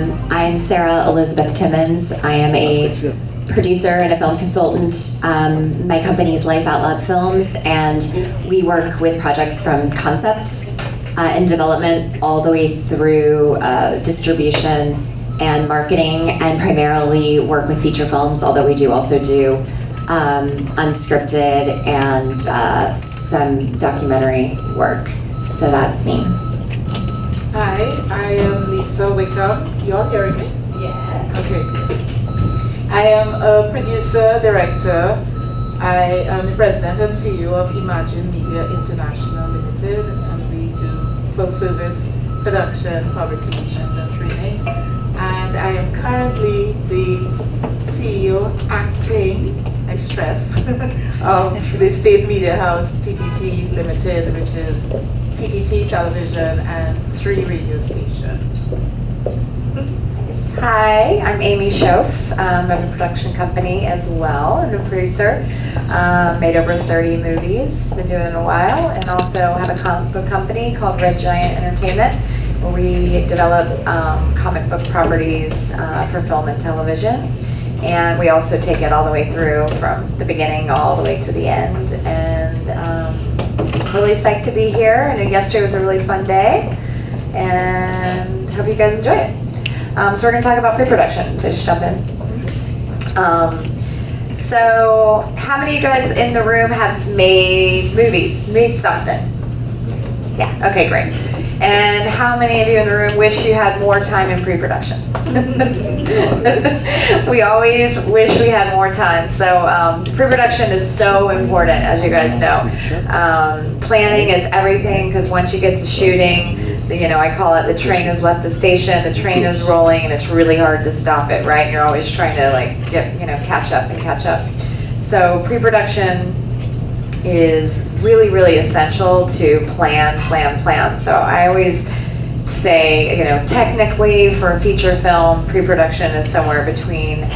I'm Sara Elizabeth Timmins. I am a producer and a film consultant. My company is Life Out Loud Films, and we work with projects from concept and development all the way through distribution and marketing, and primarily work with feature films, although we do also do unscripted and some documentary work. So that's me. Hi, I am Lisa Wickham. You all hearing me? Yes. Okay. I am a producer, director. I am the president and CEO of Imagine Media International Limited, and we do full service production, fabrications, and training. And I am currently the CEO acting, I stress, of the State Media House TTT Limited, which is TTT Television and 3 radio stations. Hi, I'm Aimee Schoof. I have a production company as well, and a producer. Made over 30 movies, been doing it a while, and also have a comic book company called Red Giant Entertainment, where we develop comic book properties for film and television. And we also take it all the way through from the beginning all the way to the end. And really psyched to be here. And yesterday was a really fun day. And hope you guys enjoy it. So we're going to talk about pre-production. So just jump in. So how many of you guys in the room have made movies, made something? Yeah, okay, great. And how many of you in the room wish you had more time in pre-production? We always wish we had more time. So pre-production is so important, as you guys know. Planning is everything, because once you get to shooting, I call it the train has left the station, the train is rolling, and it's really hard to stop it, right? You're always trying to catch up. So pre-production is really, really essential to plan. So I always say, technically for a feature film, pre-production is somewhere between,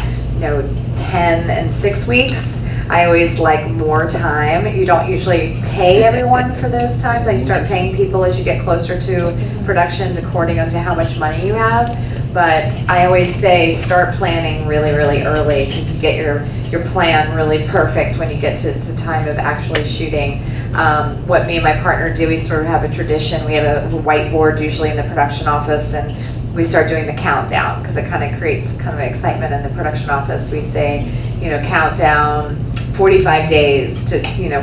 10 and 6 weeks. I always like more time. You don't usually pay everyone for those times. You start paying people as you get closer to production, according to how much money you have. But I always say start planning really, really early, because you get your plan really perfect when you get to the time of actually shooting. What me and my partner do, we sort of have a tradition. We have a whiteboard usually in the production office, and we start doing the countdown, because it kind of creates kind of excitement in the production office. We say, countdown 45 days to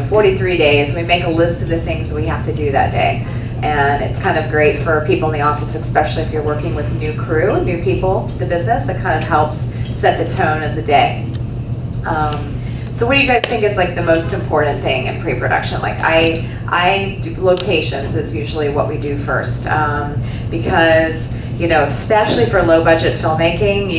43 days. We make a list of the things that we have to do that day. And it's kind of great for people in the office, especially if you're working with new crew, new people to the business. It kind of helps set the tone of the day. So what do you guys think is like the most important thing in pre-production? Like I do locations is usually what we do first, because especially for low budget filmmaking,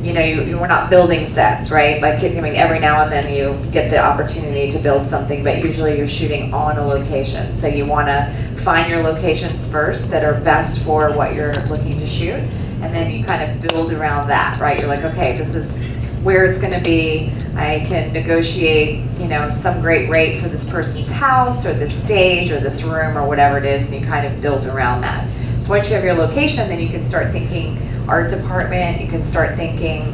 we're not building sets, right? Like, every now and then you get the opportunity to build something, but usually you're shooting on a location. So you want to find your locations first that are best for what you're looking to shoot, and then you kind of build around that, right? You're like, okay, this is where it's going to be. I can negotiate, some great rate for this person's house or this stage or this room or whatever it is, and you kind of build around that. So once you have your location, then you can start thinking art department. You can start thinking,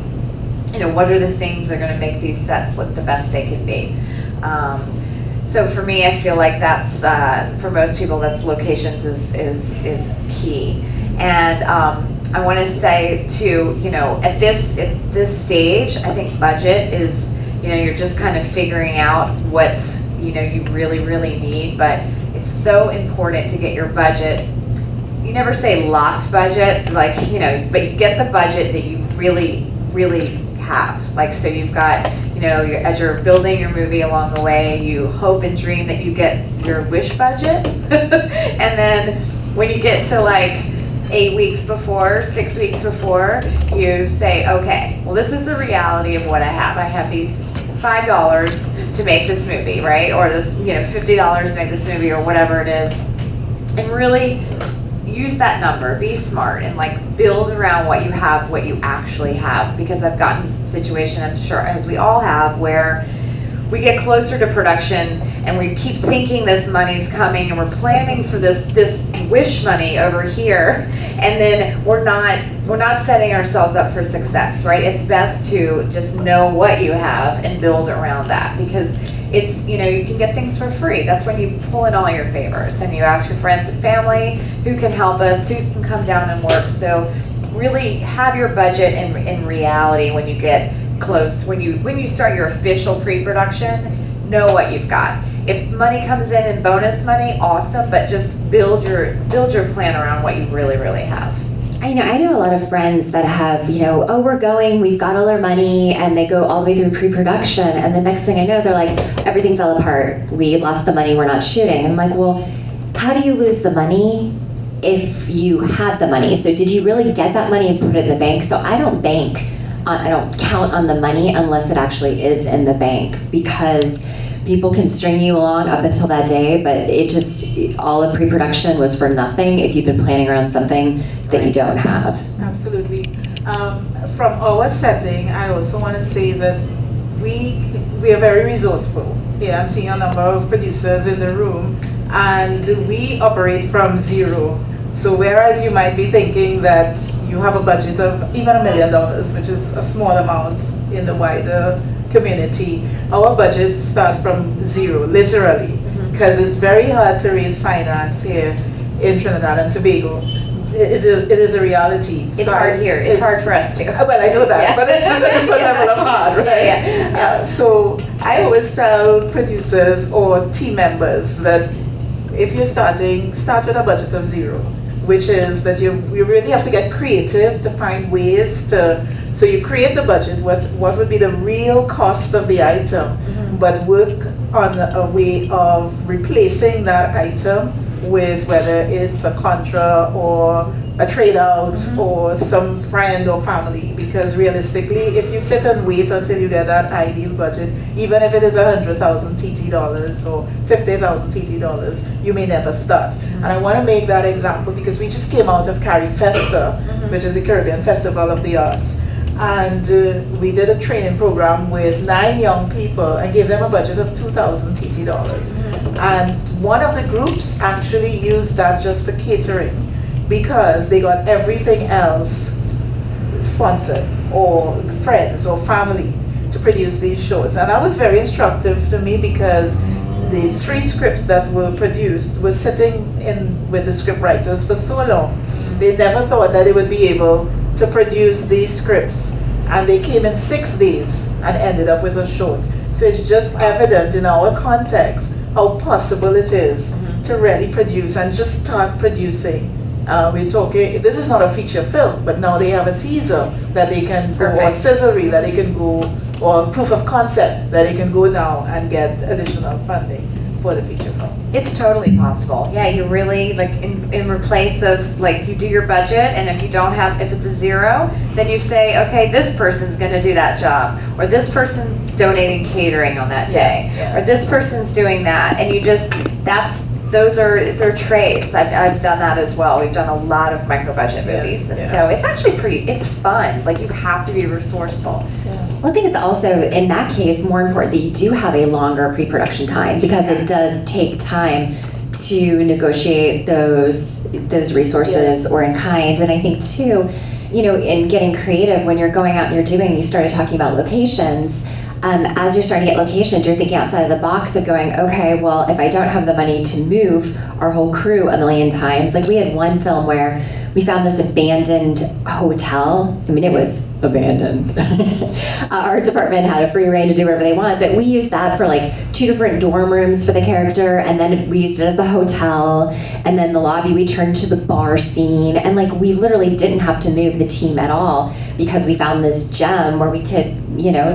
what are the things that are going to make these sets look the best they can be. So for me, I feel like that's for most people, that's locations is key. And I want to say too, at this stage, I think budget is, you're just kind of figuring out what you really, really need. But it's so important to get your budget. You never say locked budget, like, but you get the budget that you really, really have. Like, so you've got, as you're building your movie along the way, you hope and dream that you get your wish budget. And then when you get to like 8 weeks before, 6 weeks before, you say, okay, well, this is the reality of what I have. I have these $5 to make this movie, right? Or this, $50 to make this movie, or whatever it is. And really use that number, be smart, and like build around what you have, what you actually have. Because I've gotten to a situation, I'm sure as we all have, where we get closer to production and we keep thinking this money's coming and we're planning for this wish money over here, and then we're not setting ourselves up for success, right? It's best to just know what you have and build around that, because it's, you can get things for free. That's when you pull in all your favors and you ask your friends and family who can help us, who can come down and work. So really have your budget in reality when you get close, when you start your official pre-production, know what you've got. If money comes in bonus money, awesome, but just build your plan around what you really, really have. I know a lot of friends that have, we've got all our money, and they go all the way through pre-production, and the next thing I know, they're like, everything fell apart. We lost the money, we're not shooting. And I'm like, well, how do you lose the money if you had the money? So did you really get that money and put it in the bank? So I don't count on the money unless it actually is in the bank, because people can string you along up until that day, but all of pre-production was for nothing if you've been planning around something that you don't have. Absolutely. From our setting, I also want to say that we are very resourceful. I'm seeing a number of producers in the room, and we operate from zero. So whereas you might be thinking that you have a budget of even $1 million, which is a small amount in the wider community, our budgets start from zero, literally, because it's very hard to raise finance here in Trinidad and Tobago. It is a reality. It's hard here. It's hard for us too. Well, I know that, but it's just a different level of hard, right? Yeah. So I always tell producers or team members that if you're starting, start with a budget of zero, which is that you really have to get creative to find ways to. So you create the budget, what would be the real cost of the item, but work on a way of replacing that item with whether it's a contra or a trade out or some friend or family, because realistically, if you sit and wait until you get that ideal budget, even if it is 100,000 TT dollars or 50,000 TT dollars, you may never start. And I want to make that example because we just came out of Cari Festa, which is the Caribbean Festival of the Arts. And we did a training program with 9 young people and gave them a budget of 2,000 TT dollars. And one of the groups actually used that just for catering because they got everything else sponsored, or friends or family to produce these shorts. And that was very instructive to me because the 3 scripts that were produced were sitting in with the script writers for so long. They never thought that they would be able to produce these scripts, and they came in 6 days and ended up with a short. So it's just evident in our context how possible it is to really produce and just start producing. We're talking, this is not a feature film, but now they have a teaser that they can go, or scissor reel that they can go, or proof of concept that they can go now and get additional funding for the feature film. It's totally possible. Yeah, you really, like, in replace of, like, you do your budget, and if you don't have, if it's a zero, then you say, okay, this person's gonna do that job, or this person's donating catering on that day, or this person's doing that, and you just, they're trades. I've done that as well. We've done a lot of micro budget movies, and so it's actually it's fun. Like, you have to be resourceful. Well, I think it's also, in that case, more important that you do have a longer pre-production time, because it does take time to negotiate those resources or in kind. And I think too, in getting creative, when you're going out and you started talking about locations, as you're starting to get locations, you're thinking outside of the box of going, okay, well, if I don't have the money to move our whole crew a million times, like we had one film where we found this abandoned hotel. I mean, it was abandoned. Our department had a free reign to do whatever they want, but we used that for like 2 different dorm rooms for the character, and then we used it as the hotel, and then the lobby we turned to the bar scene, and like we literally didn't have to move the team at all because we found this gem where we could,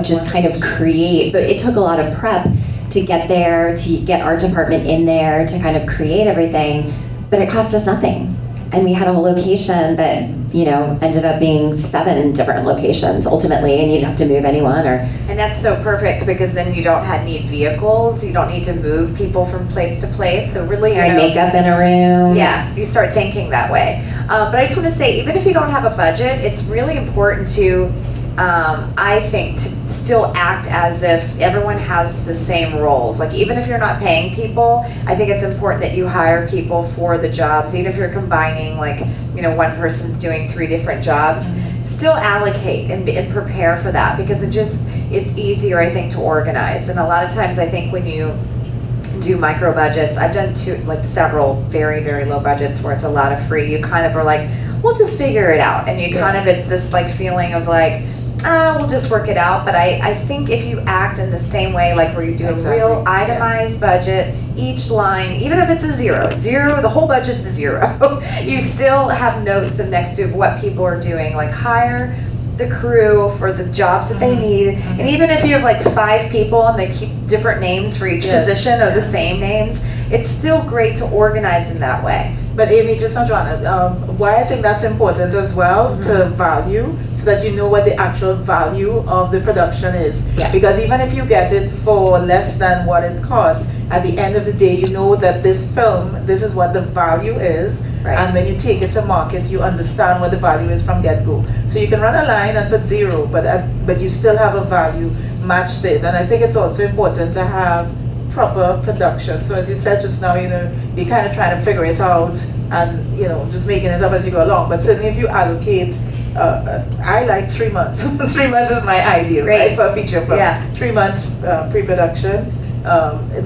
just kind of create. But it took a lot of prep to get there, to get our department in there, to kind of create everything, but it cost us nothing. And we had a whole location that, ended up being 7 different locations ultimately, and you didn't have to move anyone And that's so perfect because then you don't need vehicles, you don't need to move people from place to place. So really, makeup in a room. Yeah, you start thinking that way. But I just want to say, even if you don't have a budget, it's really important to I think to still act as if everyone has the same roles. Like even if you're not paying people, I think it's important that you hire people for the jobs. Even if you're combining, like, you know, one person's doing 3 different jobs, still allocate and prepare for that, because it's easier, I think, to organize. And a lot of times I think when you do micro budgets, I've done several very, very low budgets where it's a lot of free. You kind of are like, we'll just figure it out. And you kind of, it's this like feeling of like, we'll just work it out. But I think if you act in the same way, like where you do a real itemized budget, each line, even if it's a zero, the whole budget's 0, you still have notes of next to what people are doing. Like hire the crew for the jobs that they need. And even if you have like 5 people and they keep different names for each position or the same names, it's still great to organize in that way. But Aimee, just not Joanna, why I think that's important as well to value, so that you know what the actual value of the production is. Yeah. Because even if you get it for less than what it costs, at the end of the day, you know that this film, this is what the value is. Right. And when you take it to market, you understand what the value is from get-go. So you can run a line and put 0, but you still have a value matched it. And I think it's also important to have proper production. So as you said just now, you know, you're kind of trying to figure it out and, you know, just making it up as you go along. But certainly if you allocate, I like 3 months. 3 months is my ideal, right, for a feature film. 3 months pre-production.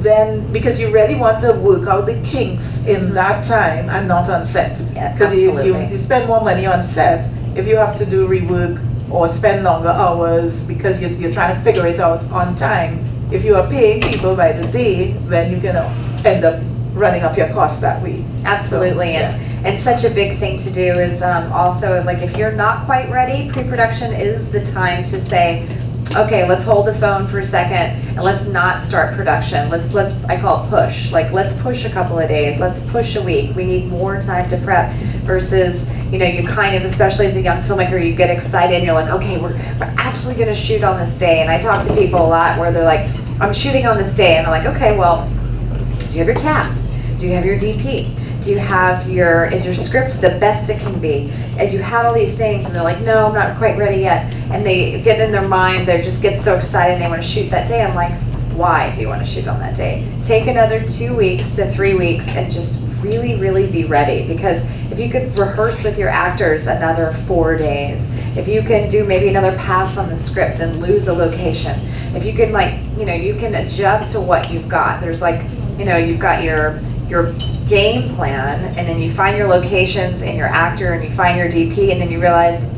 Then, because you really want to work out the kinks in that time and not on set. Because you spend more money on set if you have to do rework or spend longer hours because you're trying to figure it out on time. If you are paying people by the day, then you're gonna end up running up your costs that way. Absolutely. So, and such a big thing to do is also, like, if you're not quite ready, pre-production is the time to say, okay, let's hold the phone for a second and let's not start production. Let's I call it push. Like, let's push a couple of days. Let's push a week. We need more time to prep versus, you know, you kind of, especially as a young filmmaker, you get excited and you're like, okay, we're actually going to shoot on this day. And I talk to people a lot where they're like, I'm shooting on this day. And I'm like, okay, well, do you have your cast? Do you have your DP? Do you have is your script the best it can be? And you have all these things and they're like, no, I'm not quite ready yet. And they get in their mind, they just get so excited and they want to shoot that day. I'm like, why do you want to shoot on that day? Take another 2 weeks to 3 weeks and just really, really be ready. Because if you could rehearse with your actors another 4 days, if you can do maybe another pass on the script and lose a location, if you can, like, you know, you can adjust to what you've got. There's like, you know, you've got your game plan, and then you find your locations and your actor, and you find your DP, and then you realize,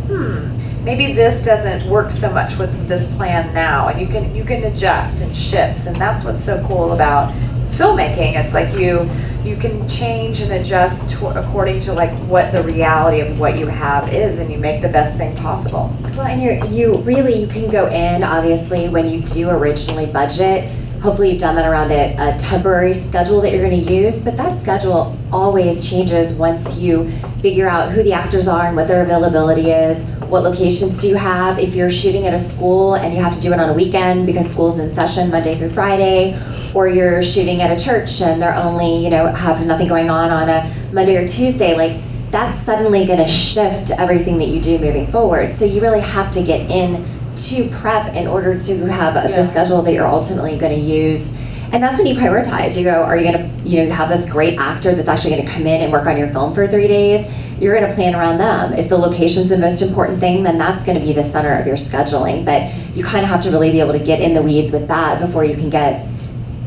maybe this doesn't work so much with this plan now, and you can adjust and shift, and that's what's so cool about filmmaking. It's like you can change and adjust according to like what the reality of what you have is, and you make the best thing possible. Well, and you can go in, obviously, when you do originally budget. Hopefully you've done that around a temporary schedule that you're going to use, but that schedule always changes once you figure out who the actors are and what their availability is, what locations do you have. If you're shooting at a school and you have to do it on a weekend because school's in session Monday through Friday, or you're shooting at a church and they're only, have nothing going on a Monday or Tuesday, like that's suddenly going to shift everything that you do moving forward. So you really have to get in to prep in order to have the schedule that you're ultimately going to use. And that's when you prioritize. You go, are you going to have this great actor that's actually going to come in and work on your film for 3 days? You're going to plan around them. If the location's the most important thing, then that's going to be the center of your scheduling. But you kind of have to really be able to get in the weeds with that before you can get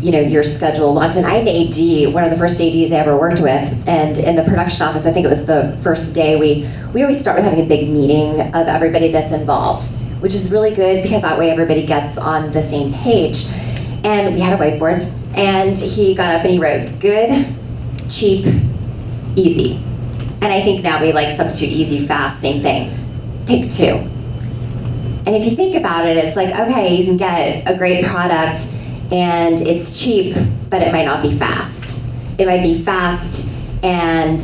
your schedule locked in. I had an AD, one of the first ADs I ever worked with, and in the production office, I think it was the first day, we always start with having a big meeting of everybody that's involved, which is really good because that way everybody gets on the same page. And we had a whiteboard, and he got up and he wrote, good, cheap, easy. And I think now we substitute easy, fast, same thing. Pick 2. And if you think about it, it's like, okay, you can get a great product and it's cheap, but it might not be fast. It might be fast and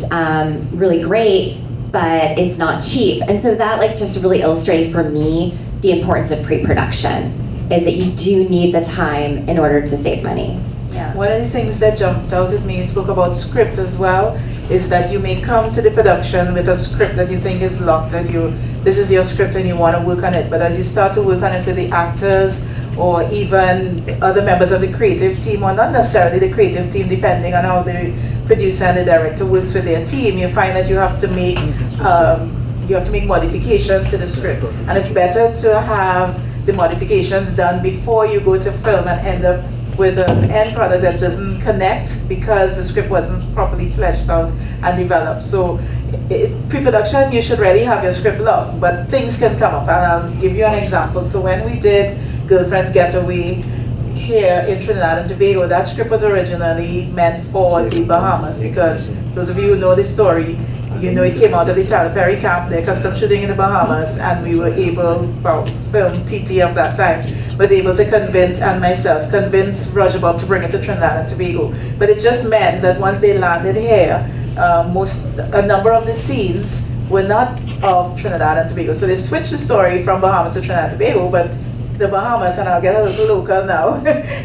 really great, but it's not cheap. And so that just really illustrated for me the importance of pre-production, is that you do need the time in order to save money. Yeah. One of the things that jumped out at me, you spoke about script as well, is that you may come to the production with a script that you think is locked and this is your script and you want to work on it. But as you start to work on it with the actors or even other members of the creative team, or not necessarily the creative team, depending on how the producer and the director works with their team, you find that you have to make modifications to the script. And it's better to have the modifications done before you go to film and end up with an end product that doesn't connect because the script wasn't properly fleshed out and developed. So pre-production, you should really have your script locked, but things can come up, and I'll give you an example. So when we did Girlfriend's Getaway here in Trinidad and Tobago, that script was originally meant for the Bahamas, because those of you who know the story, you know it came out of the Tyler Perry camp, their custom shooting in the Bahamas, and we were able, well, film TT of that time, was able to convince Roger Bob to bring it to Trinidad and Tobago. But it just meant that once they landed here, a number of the scenes were not of Trinidad and Tobago. So they switched the story from Bahamas to Trinidad and Tobago, but the Bahamas, and I'll get a little local now,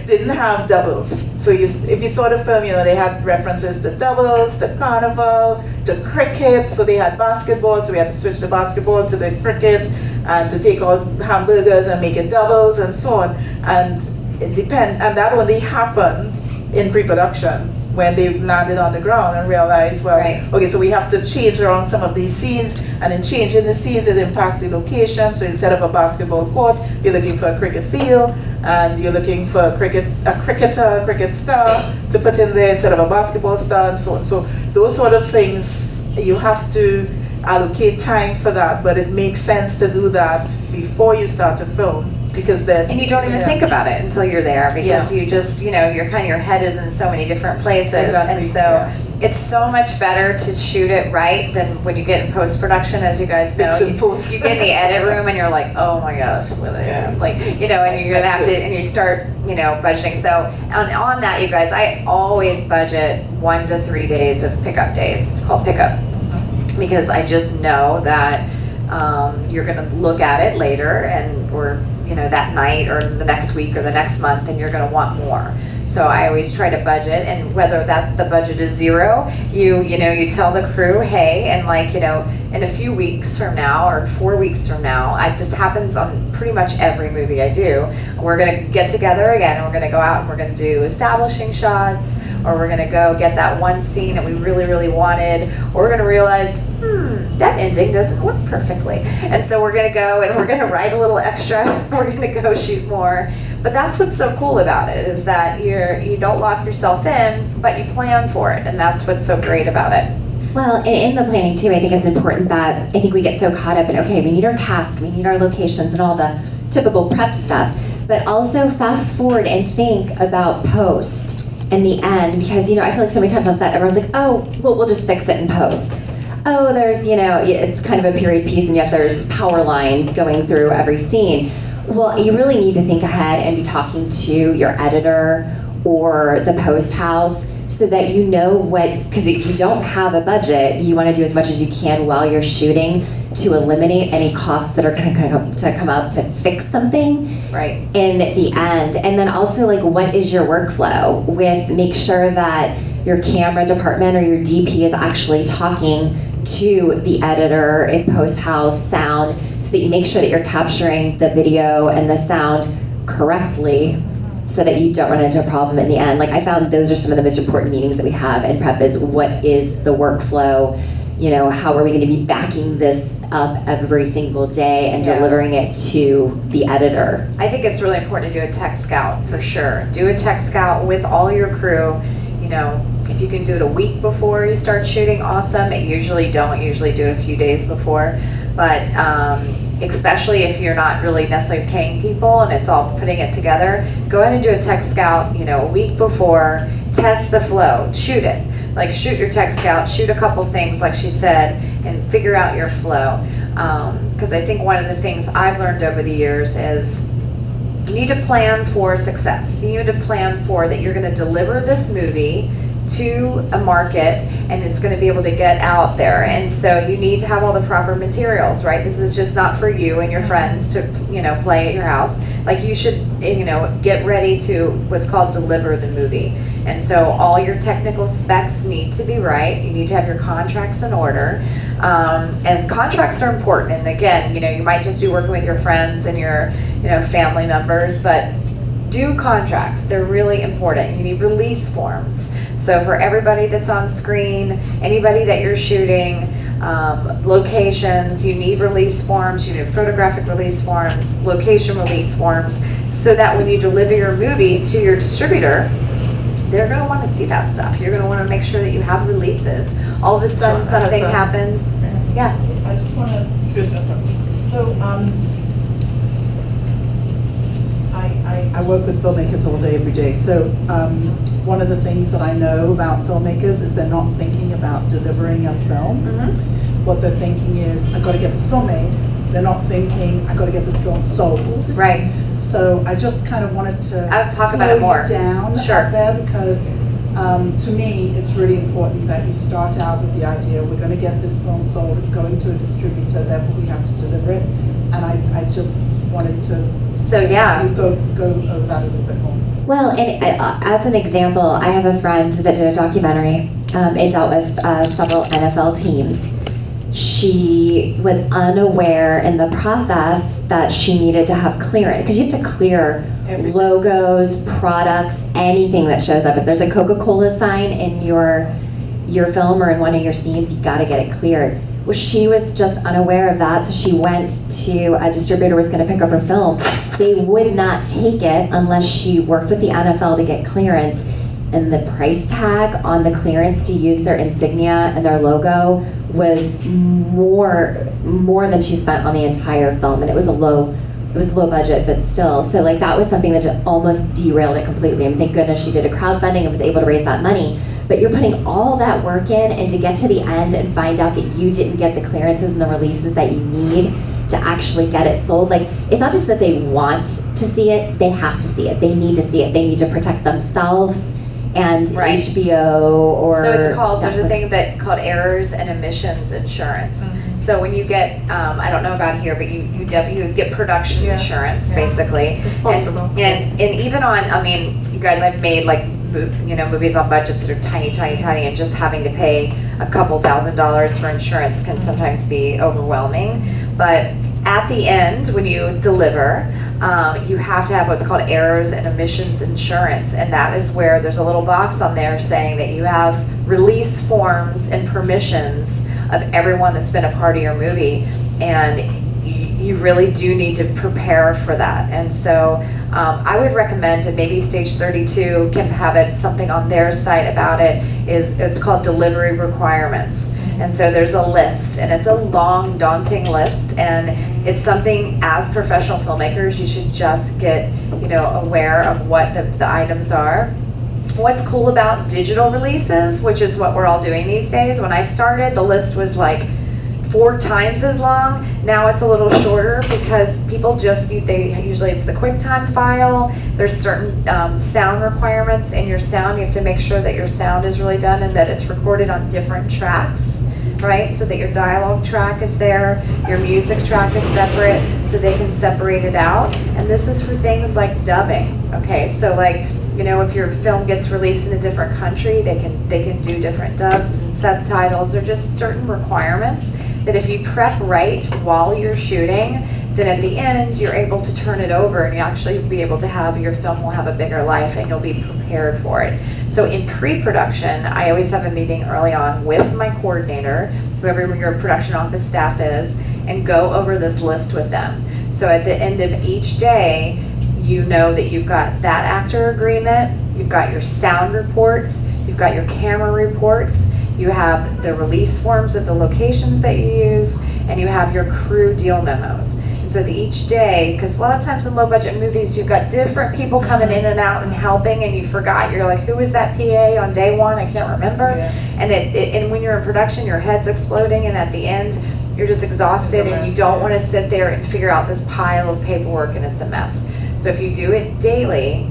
didn't have doubles. So if you saw the film, you know, they had references to doubles, to carnival, to cricket. So they had basketball, so we had to switch the basketball to the cricket, and to take out hamburgers and make it doubles and so on. And that only happened in pre-production, when they landed on the ground and realized, well, okay, so we have to change around some of these scenes, and in changing the scenes, it impacts the location. So instead of a basketball court, you're looking for a cricket field, and you're looking for a cricket star to put in there instead of a basketball star, and so on. So those sort of things, you have to allocate time for that, but it makes sense to do that before you start to film. Because then, and you don't even think about it until you're there, because you just, you know, your head is in so many different places. Exactly. And so it's so much better to shoot it right than when you get in post-production, as you guys know. You get in the edit room and you're like, oh my gosh, like, you know, and you're gonna have to, and you start, you know, budgeting. So on that, you guys, I always budget 1 to 3 days of pickup days. It's called pickup, because I just know that you're gonna look at it later, or you know, that night or the next week or the next month, and you're going to want more. So I always try to budget, and whether that's the budget is zero, you tell the crew, hey, and like, you know, in a few weeks from now or 4 weeks from now, this happens on pretty much every movie I do. We're going to get together again, and we're going to go out and we're going to do establishing shots, or we're going to go get that one scene that we really, really wanted, or we're going to realize, that ending doesn't work perfectly. And so we're going to go and we're going to write a little extra. We're going to go shoot more. But that's what's so cool about it, is that you don't lock yourself in, but you plan for it. And that's what's so great about it. Well, in the planning too, I think it's important that I think we get so caught up in, okay, we need our cast, we need our locations and all the typical prep stuff, but also fast forward and think about post and the end, because, you know, I feel like so many times on set, everyone's like, oh, well, we'll just fix it in post. Oh, there's, you know, it's kind of a period piece, and yet there's power lines going through every scene. Well, you really need to think ahead and be talking to your editor or the post house, so that you know what, because if you don't have a budget, you want to do as much as you can while you're shooting to eliminate any costs that are going to come up to fix something in the end. And then also, like, what is your workflow with, make sure that your camera department or your DP is actually talking to the editor in post house, sound, so that you make sure that you're capturing the video and the sound correctly, so that you don't run into a problem in the end. Like, I found those are some of the most important meetings that we have in prep, is what is the workflow, you know, how are we going to be backing this up every single day and delivering it to the editor. I think it's really important to do a tech scout, for sure. Do a tech scout with all your crew. You know, if you can do it a week before you start shooting, awesome. Usually do it a few days before, but especially if you're not really necessarily paying people and it's all putting it together, go ahead and do a tech scout, you know, a week before, test the flow, shoot it. Like, shoot your tech scout, shoot a couple things, like she said, and figure out your flow. Because I think one of the things I've learned over the years is you need to plan for success. You need to plan for that you're going to deliver this movie to a market, and it's going to be able to get out there. And so you need to have all the proper materials, right? This is just not for you and your friends to, you know, play at your house. like you should, get ready to what's called deliver the movie. And so all your technical specs need to be right. You need to have your contracts in order. And contracts are important. And again, you might just be working with your friends and your, family members, but do contracts. They're really important. You need release forms. So for everybody that's on screen, anybody that you're shooting, locations, you need release forms, you need photographic release forms, location release forms, so that when you deliver your movie to your distributor, they're going to want to see that stuff. You're going to want to make sure that you have releases. All of a sudden something happens. Yeah. I just want to. Excuse me, sorry. So, I work with filmmakers all day, every day. So, one of the things that I know about filmmakers is they're not thinking about delivering a film. Mm-hmm. What they're thinking is, I've got to get this film made. They're not thinking, I've got to get this film sold. Right. So I just kind of wanted to I'll talk about it more. slow you down Sure. out there, because to me, it's really important that you start out with the idea, we're going to get this film sold, it's going to a distributor, therefore we have to deliver it. And I just wanted to go over that a little bit more. Well, and as an example, I have a friend that did a documentary. It dealt with several NFL teams. She was unaware in the process that she needed to have clearance, because you have to clear Everything. logos, products, anything that shows up. If there's a Coca-Cola sign in your film or in one of your scenes, you got to get it cleared. Well, she was just unaware of that, so she went to a distributor who was going to pick up her film. They would not take it unless she worked with the NFL to get clearance. And the price tag on the clearance to use their insignia and their logo was more than she spent on the entire film. And it was low budget, but still. So like that was something that just almost derailed it completely. And thank goodness she did a crowdfunding and was able to raise that money. But you're putting all that work in, and to get to the end and find out that you didn't get the clearances and the releases that you need to actually get it sold. Like, it's not just that they want to see it, they have to see it. They need to see it. They need to protect themselves and Right. HBO or So it's called, there's a Netflix. thing called errors and omissions insurance. So when you get, I don't know about here, but you get production Yeah. insurance, Yeah. basically. It's possible. And even on, you guys, I've made movies on budgets that are tiny, tiny, tiny, and just having to pay a couple $1,000s for insurance can sometimes be overwhelming. But at the end, when you deliver, you have to have what's called errors and omissions insurance, and that is where there's a little box on there saying that you have release forms and permissions of everyone that's been a part of your movie, and you really do need to prepare for that. And so I would recommend, and maybe Stage 32 can have something on their site about it, it's called delivery requirements. And so there's a list, and it's a long, daunting list, and it's something as professional filmmakers you should just get aware of what the items are. What's cool about digital releases, which is what we're all doing these days, when I started the list was like 4 times as long. Now it's a little shorter because people usually it's the QuickTime file. There's certain sound requirements in your sound. You have to make sure that your sound is really done and that it's recorded on different tracks, right? So that your dialogue track is there, your music track is separate, so they can separate it out. And this is for things like dubbing, okay? So like, if your film gets released in a different country, they can do different dubs and subtitles. They're just certain requirements that if you prep right while you're shooting, then at the end you're able to turn it over and you actually be able to have your film will have a bigger life and you'll be prepared for it. So in pre-production, I always have a meeting early on with my coordinator, whoever your production office staff is, and go over this list with them. So at the end of each day, you know that you've got that actor agreement, you've got your sound reports, you've got your camera reports, you have the release forms of the locations that you use, and you have your crew deal memos. And so each day, because a lot of times in low budget movies, you've got different people coming in and out and helping, and you forgot, you're like, who was that PA on day 1? I can't remember. Yeah. And and when you're in production, your head's exploding, and at the end, you're just exhausted, and you don't want to sit there and figure out this pile of paperwork, and it's a mess. So if you do it daily,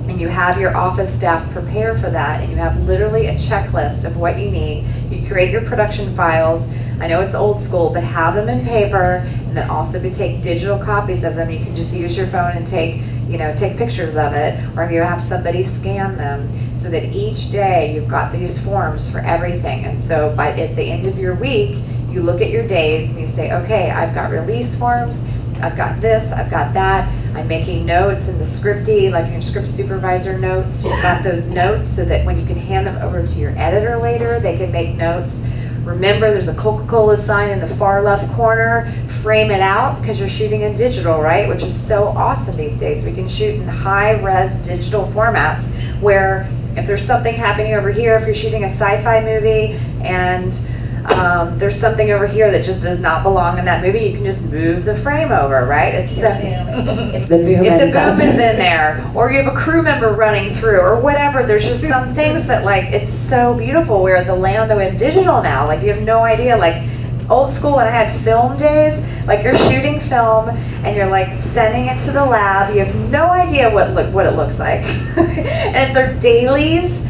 and you have your office staff prepare for that, and you have literally a checklist of what you need, you create your production files. I know it's old school, but have them in paper, and then also to take digital copies of them. You can just use your phone and take pictures of it, or you have somebody scan them, so that each day you've got these forms for everything. And so at the end of your week, you look at your days and you say, okay, I've got release forms, I've got this, I've got that. I'm making notes in the scripty, like your script supervisor notes. You've got those notes so that when you can hand them over to your editor later, they can make notes. Remember, there's a Coca-Cola sign in the far left corner. Frame it out, because you're shooting in digital, right? Which is so awesome these days. We can shoot in high-res digital formats where if there's something happening over here, if you're shooting a sci-fi movie and there's something over here that just does not belong in that movie, you can just move the frame over, right? It's so, If the boom is in there, or you have a crew member running through, or whatever. There's just some things that, like, it's so beautiful. We're at the land that we have digital now. Like, you have no idea. Like, old school when I had film days, like, you're shooting film and you're like sending it to the lab. You have no idea what it looks like. And if they're dailies,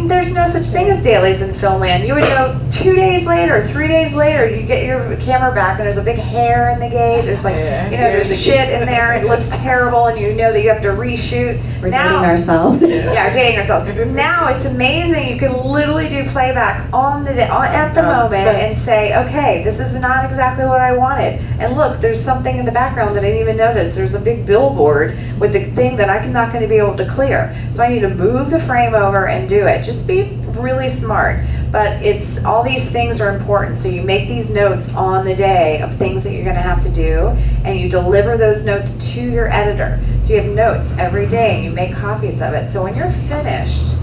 there's no such thing as dailies in film land. You would go 2 days later, 3 days later, you get your camera back and there's a big hair in the gate. There's like, there's shit in there. It looks terrible, and you know that you have to reshoot. We're dating ourselves. Yeah, we're dating ourselves. Now it's amazing. You can literally do playback at the moment and say, okay, this is not exactly what I wanted. And look, there's something in the background that I didn't even notice. There's a big billboard with the thing that I'm not going to be able to clear. So I need to move the frame over and do it. Just be really smart. But it's all these things are important. So you make these notes on the day of things that you're going to have to do, and you deliver those notes to your editor. So you have notes every day and you make copies of it. So when you're finished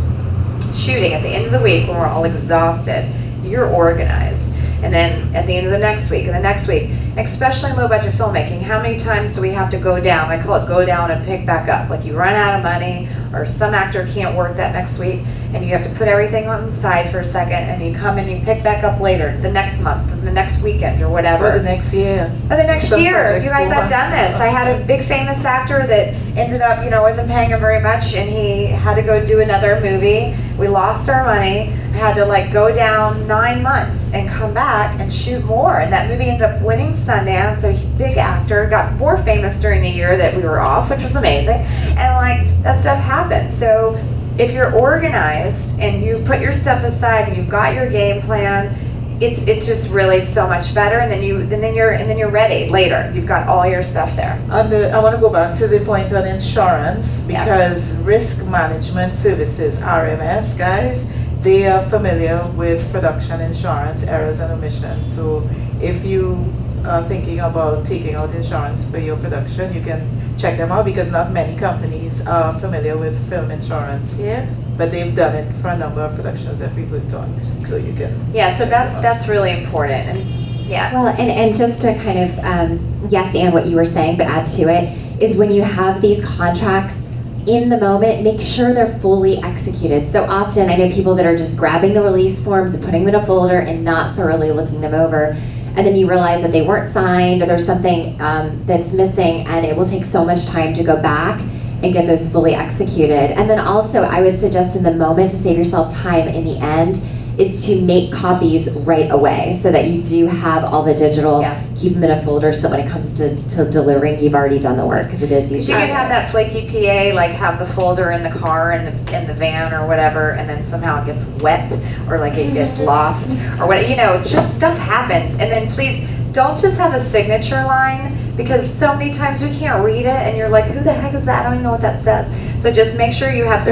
shooting at the end of the week, when we're all exhausted, you're organized. And then at the end of the next week and the next week, especially in low budget filmmaking, how many times do we have to go down? I call it go down and pick back up. Like, you run out of money, or some actor can't work that next week, and you have to put everything on the side for a second, and you come and you pick back up later, the next month, the next weekend, or whatever. Or the next year. Or the next year. You guys have done this. I had a big famous actor that ended up, wasn't paying him very much, and he had to go do another movie. We lost our money. I had to go down 9 months and come back and shoot more. And that movie ended up winning Sundance. A big actor, got more famous during the year that we were off, which was amazing. And that stuff happened. So if you're organized and you put your stuff aside and you've got your game plan, it's just really so much better. And then you're ready later. You've got all your stuff there. I want to go back to the point on insurance, because Risk Management Services, RMS, guys, they are familiar with production insurance, errors and omissions. So if you are thinking about taking out insurance for your production, you can check them out, because not many companies are familiar with film insurance here, but they've done it for a number of productions that we've worked on. So you can. Yeah, so that's really important. And yeah. Well, and just to kind of, yes, and what you were saying, but add to it, is when you have these contracts, in the moment, make sure they're fully executed. So often I know people that are just grabbing the release forms and putting them in a folder and not thoroughly looking them over. And then you realize that they weren't signed, or there's something that's missing, and it will take so much time to go back and get those fully executed. And then also, I would suggest in the moment, to save yourself time in the end, is to make copies right away, so that you do have all the digital, keep them in a folder, so that when it comes to delivering, you've already done the work, because it is easy. You could have that flaky PA, have the folder in the car, in the van or whatever, and then somehow it gets wet, or it gets lost, or what, it's just stuff happens. And then please, don't just have a signature line, because so many times we can't read it, and you're like, who the heck is that? I don't even know what that says. So just make sure you have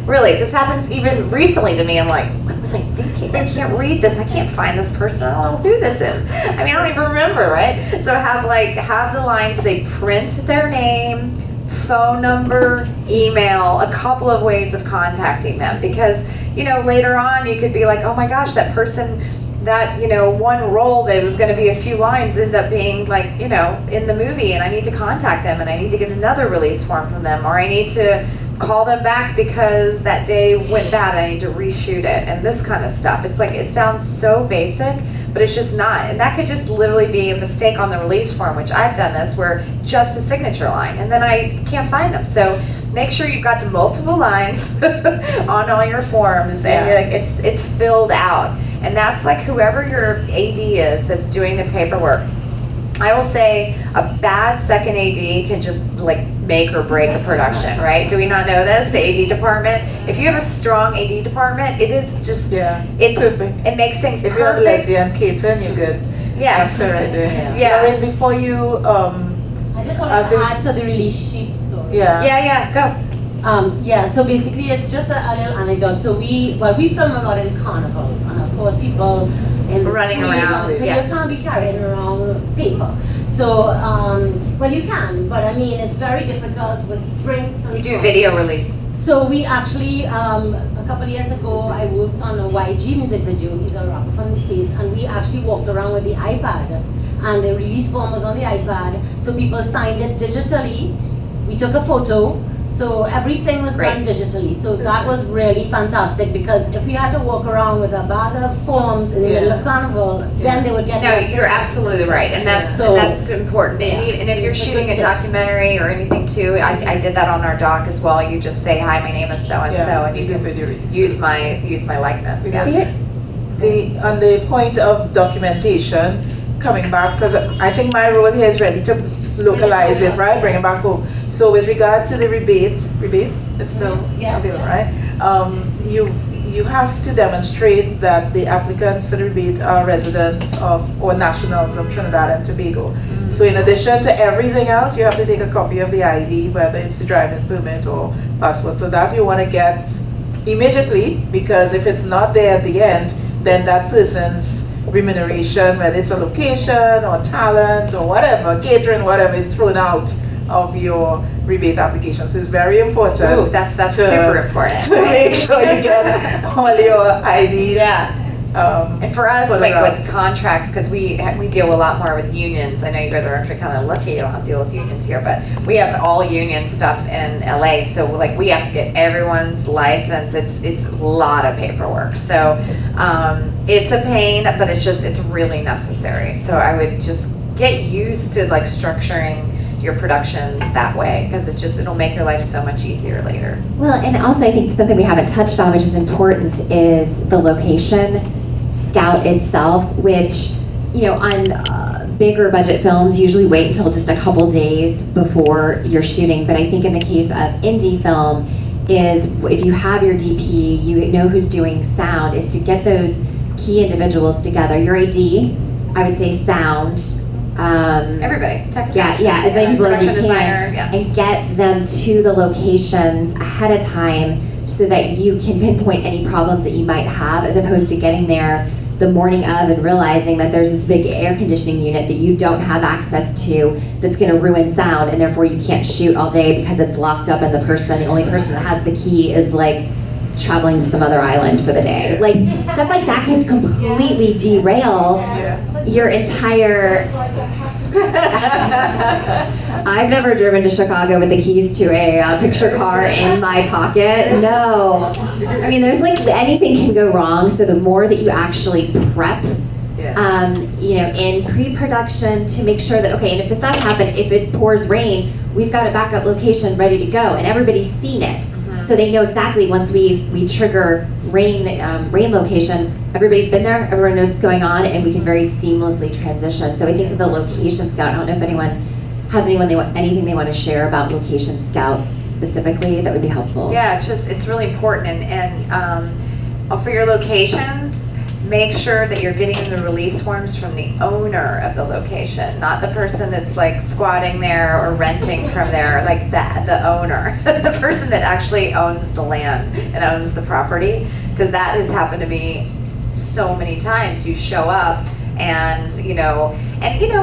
really, this happens even recently to me. I'm like, what was I thinking? I can't read this. I can't find this person. I don't know who this is. I mean, I don't even remember, right? So have the lines, they print their name, phone number, email, a couple of ways of contacting them. Because, later on you could be like, oh my gosh, that person, that, one role that was going to be a few lines ended up being in the movie, and I need to contact them, and I need to get another release form from them, or I need to call them back because that day went bad, I need to reshoot it, and this kind of stuff. It's it sounds so basic, but it's just not. And that could just literally be a mistake on the release form, which I've done this, where just a signature line, and then I can't find them. So make sure you've got the multiple lines on all your forms, and it's filled out. And that's whoever your AD is that's doing the paperwork. I will say a bad second AD can just like make or break a production, right? Do we not know this? The AD department. If you have a strong AD department, it is just it's perfect. it makes things If you have perfect. Leslie Ann Caton, you're good. Yeah. That's her right there. Yeah. Lorraine, before you I just want to add to the release sheet story. Yeah, go. So basically it's just a little anecdote. So we film a lot in carnivals, and of course people in the Running street, around, so yeah. you can't be carrying around paper. So, well you can, but I mean it's very difficult with drinks and You do so on. video release. So we actually, a couple of years ago, I worked on a YG music video. He's a rapper from the States, and we actually walked around with the iPad, and the release form was on the iPad, so people signed it digitally. We took a photo, so everything was done digitally. So that was really fantastic, because if we had to walk around with a bag of forms in the middle of Carnival, then they would get. No, you're absolutely right, and that's important. And if you're shooting a documentary or anything too, I did that on our doc as well. You just say, "Hi, my name is so and so," and you can use my likeness. Yeah. On the point of documentation, coming back, because I think my role here is ready to localize it, right? Bring it back home. So with regard to the rebate, it's still available, right? You have to demonstrate that the applicants for the rebate are residents of or nationals of Trinidad and Tobago. So in addition to everything else, you have to take a copy of the ID, whether it's the driving permit or passport. So that you want to get immediately, because if it's not there at the end, then that person's remuneration, whether it's a location or talent or whatever, catering, whatever, is thrown out of your rebate application. So it's very important. Ooh, that's super important. To make sure you get all your IDs. Yeah. And for us, like with contracts, because we deal a lot more with unions. I know you guys are actually kind of lucky you don't have to deal with unions here, but we have all union stuff in LA. So like we have to get everyone's license. It's a lot of paperwork. So it's a pain, but it's really necessary. So I would just get used to like structuring your productions that way, because it'll make your life so much easier later. Well, and also I think something we haven't touched on, which is important, is the location scout itself, which, on bigger budget films usually wait until just a couple days before you're shooting. But I think in the case of indie film, is if you have your DP, you know who's doing sound, is to get those key individuals together. Your AD, I would say sound, everybody, text as many people as you production can, designer, and get them to the locations ahead of time so that you can pinpoint any problems that you might have, as opposed to getting there the morning of and realizing that there's this big air conditioning unit that you don't have access to that's going to ruin sound, and therefore you can't shoot all day because it's locked up and the only person that has the key is like traveling to some other island for the day. Like stuff like that can completely derail your entire. I've never driven to Chicago with the keys to a picture car in my pocket. No. I mean, there's like anything can go wrong. So the more that you actually prep, in pre-production to make sure that, okay, and if this does happen, if it pours rain, we've got a backup location ready to go, and everybody's seen it. So they know exactly once we trigger rain location, everybody's been there, everyone knows what's going on, and we can very seamlessly transition. So I think the location scout, I don't know if anyone has anything they want to share about location scouts specifically that would be helpful. Yeah, it's really important, and for your locations, make sure that you're getting the release forms from the owner of the location, not the person that's like squatting there or renting from there, like the owner, the person that actually owns the land and owns the property, because that has happened to me so many times. You show up and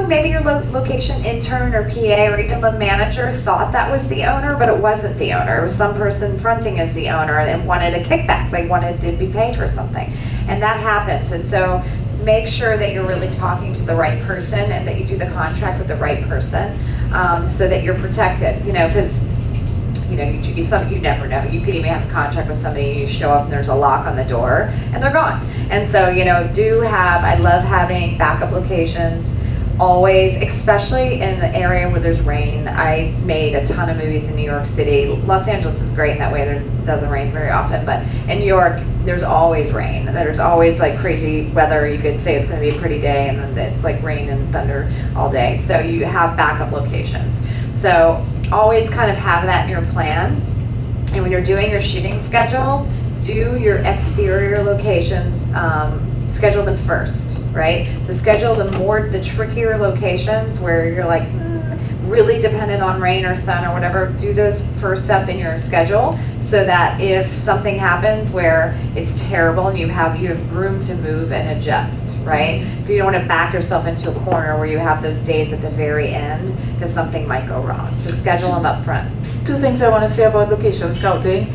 maybe your location intern or PA or even the manager thought that was the owner, but it wasn't the owner. It was some person fronting as the owner and wanted a kickback. They wanted to be paid for something. And that happens. And so make sure that you're really talking to the right person and that you do the contract with the right person, so that you're protected, because you never know. You could even have a contract with somebody and you show up and there's a lock on the door and they're gone. And so, I love having backup locations. always, especially in the area where there's rain. I made a ton of movies in New York City. Los Angeles is great in that way. There doesn't rain very often, but in New York, there's always rain. There's always like crazy weather. You could say it's going to be a pretty day, and then it's like rain and thunder all day. So you have backup locations. So always kind of have that in your plan. And when you're doing your shooting schedule, do your exterior locations, schedule them first, right? So schedule the trickier locations where you're like really dependent on rain or sun or whatever. Do those first up in your schedule so that if something happens where it's terrible and you have room to move and adjust, right? You don't want to back yourself into a corner where you have those days at the very end because something might go wrong. So schedule them up front. Two things I want to say about location scouting.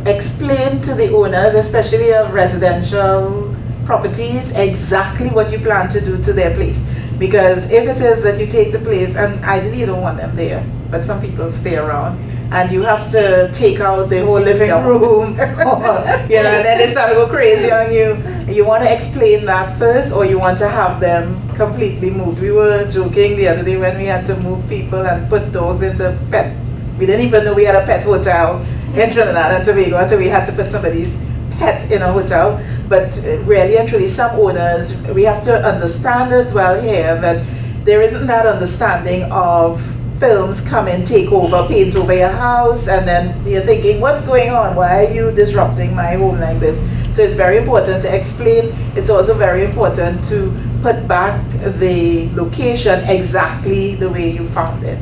Explain to the owners, especially of residential properties, exactly what you plan to do to their place. Because if it is that you take the place, and ideally you don't want them there, but some people stay around, and you have to take out the whole living room, or, and then they start to go crazy on you. You want to explain that first, or you want to have them completely moved. We were joking the other day when we had to move people and put dogs into pet. We didn't even know we had a pet hotel in Trinidad and Tobago until we had to put somebody's pet in a hotel. But really and truly, some owners, we have to understand as well here that there isn't that understanding of films come and take over, paint over your house, and then you're thinking, what's going on? Why are you disrupting my home like this? So it's very important to explain. It's also very important to put back the location exactly the way you found it.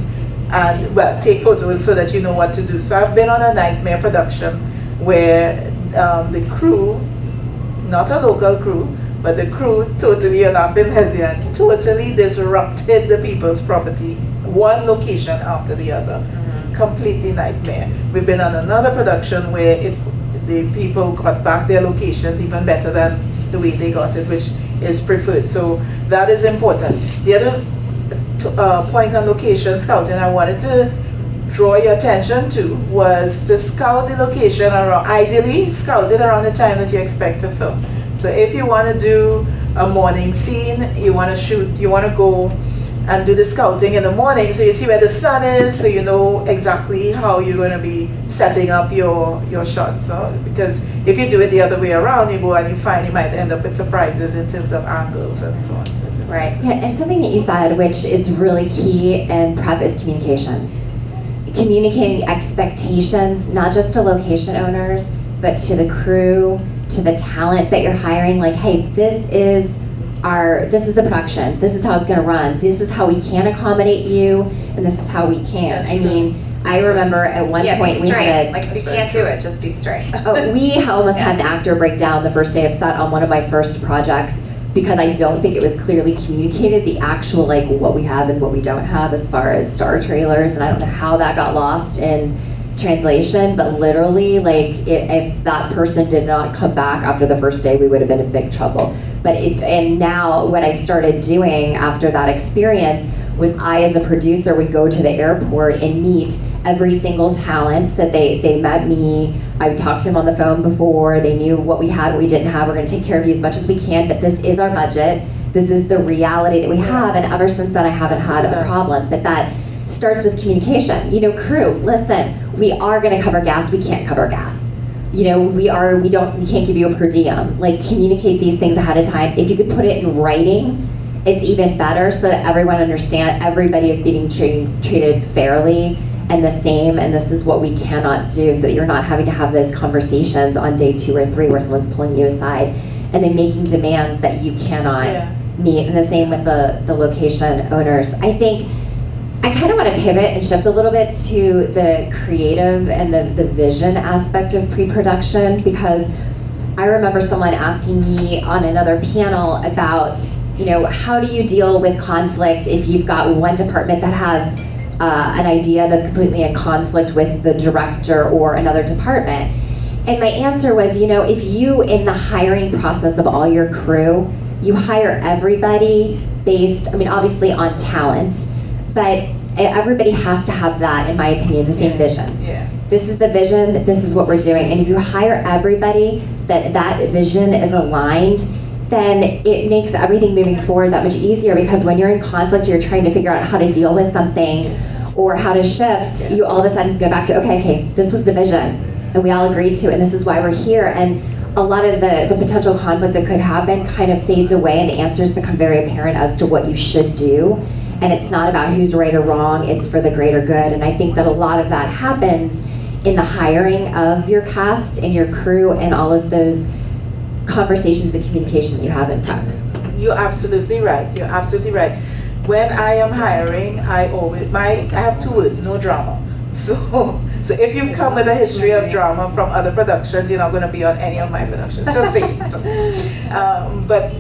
And well, take photos so that you know what to do. So I've been on a nightmare production where the crew, not a local crew, but the crew totally totally disrupted the people's property, one location after the other. Completely nightmare. We've been on another production where the people got back their locations even better than the way they got it, which is preferred. So that is important. The other point on location scouting I wanted to draw your attention to was to scout the location around, ideally scout it around the time that you expect to film. So if you want to do a morning scene, you want to go and do the scouting in the morning so you see where the sun is, so you know exactly how you're going to be setting up your shots. So, because if you do it the other way around, you go and you find you might end up with surprises in terms of angles and so on. Right. Yeah, and something that you said, which is really key in prep, is communication. Communicating expectations, not just to location owners, but to the crew, to the talent that you're hiring. Like, hey, this is the production. This is how it's going to run. This is how we can accommodate you, and this is how we can. That's I mean, I remember at one point we had like, if you can't do it, just be straight. we almost had an actor break down the first day of set on one of my first projects, because I don't think it was clearly communicated, the actual, like, what we have and what we don't have as far as star trailers, and I don't know how that got lost in translation, but literally, like, if that person did not come back after the first day, we would have been in big trouble. And now what I started doing after that experience was I, as a producer, would go to the airport and meet every single talent, so that they met me. I would talk to them on the phone before. They knew what we had, what we didn't have. We're going to take care of you as much as we can, but this is our budget. This is the reality that we have, and ever since then I haven't had a problem. But that starts with communication. Crew, listen, we are going to cover gas. We can't cover gas. We can't give you a per diem. Like, communicate these things ahead of time. If you could put it in writing, it's even better, so that everyone understands everybody is being treated fairly and the same, and this is what we cannot do, so that you're not having to have those conversations on day 2 or 3 where someone's pulling you aside and then making demands that you cannot meet. And the same with the location owners. I think I kind of want to pivot and shift a little bit to the creative and the vision aspect of pre-production, because I remember someone asking me on another panel about, how do you deal with conflict if you've got one department that has an idea that's completely in conflict with the director or another department. And my answer was, if you, in the hiring process of all your crew, you hire everybody based, obviously on talent, but everybody has to have that, in my opinion, the same vision. Yeah. This is the vision, this is what we're doing. And if you hire everybody that vision is aligned, then it makes everything moving forward that much easier, because when you're in conflict, you're trying to figure out how to deal with something or how to shift, you all of a sudden go back to, okay, this was the vision, and we all agreed to it, and this is why we're here. And a lot of the potential conflict that could happen kind of fades away, and the answers become very apparent as to what you should do. And it's not about who's right or wrong, it's for the greater good. And I think that a lot of that happens in the hiring of your cast and your crew and all of those conversations and communication that you have in prep. You're absolutely right. You're absolutely right. When I am hiring, I have 2 words: no drama. So if you come with a history of drama from other productions, you're not going to be on any of my productions. Just saying. But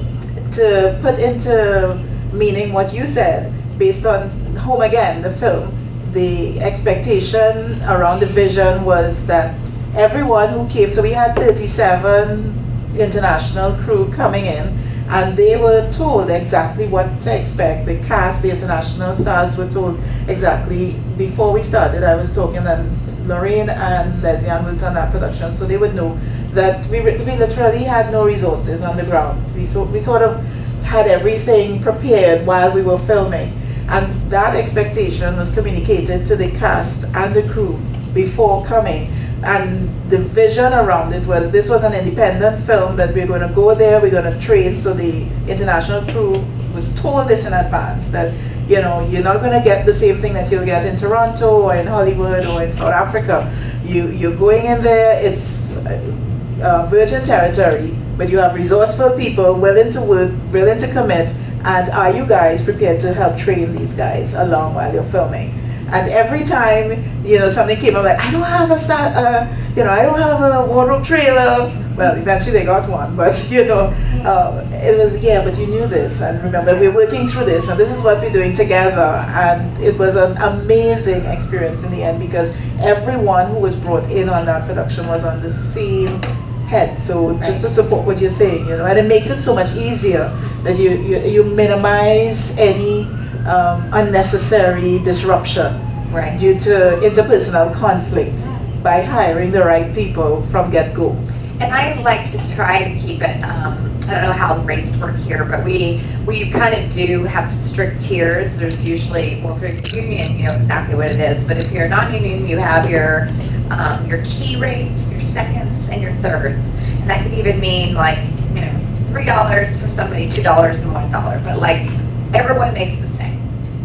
to put into meaning what you said, based on Home Again, the film, the expectation around the vision was that everyone who came, so we had 37 international crew coming in, and they were told exactly what to expect. The cast, the international stars were told exactly. Before we started, I was talking, and Lorraine and Leslie Ann worked on that production, so they would know that we literally had no resources on the ground. We sort of had everything prepared while we were filming, and that expectation was communicated to the cast and the crew before coming. And the vision around it was, this was an independent film, that we're going to go there, we're going to train. So the international crew was told this in advance, that you're not going to get the same thing that you'll get in Toronto or in Hollywood or in South Africa. You're going in there, it's virgin territory, but you have resourceful people willing to work, willing to commit, and are you guys prepared to help train these guys along while you're filming? And every time, something came up, like, I don't have I don't have a wardrobe trailer. Well, eventually they got one, but it was, but you knew this, and remember, we're working through this, and this is what we're doing together. And it was an amazing experience in the end, because everyone who was brought in on that production was on the same head. So just to support what you're saying, and it makes it so much easier that you minimize any unnecessary disruption due to interpersonal conflict by hiring the right people from get-go. And I like to try to keep it, I don't know how the rates work here, but we kind of do have strict tiers. There's usually, well, for union, you know exactly what it is, but if you're non-union, you have your key rates, your seconds, and your thirds. And that could even mean like, $3 for somebody, $2 and $1, but like everyone makes the same.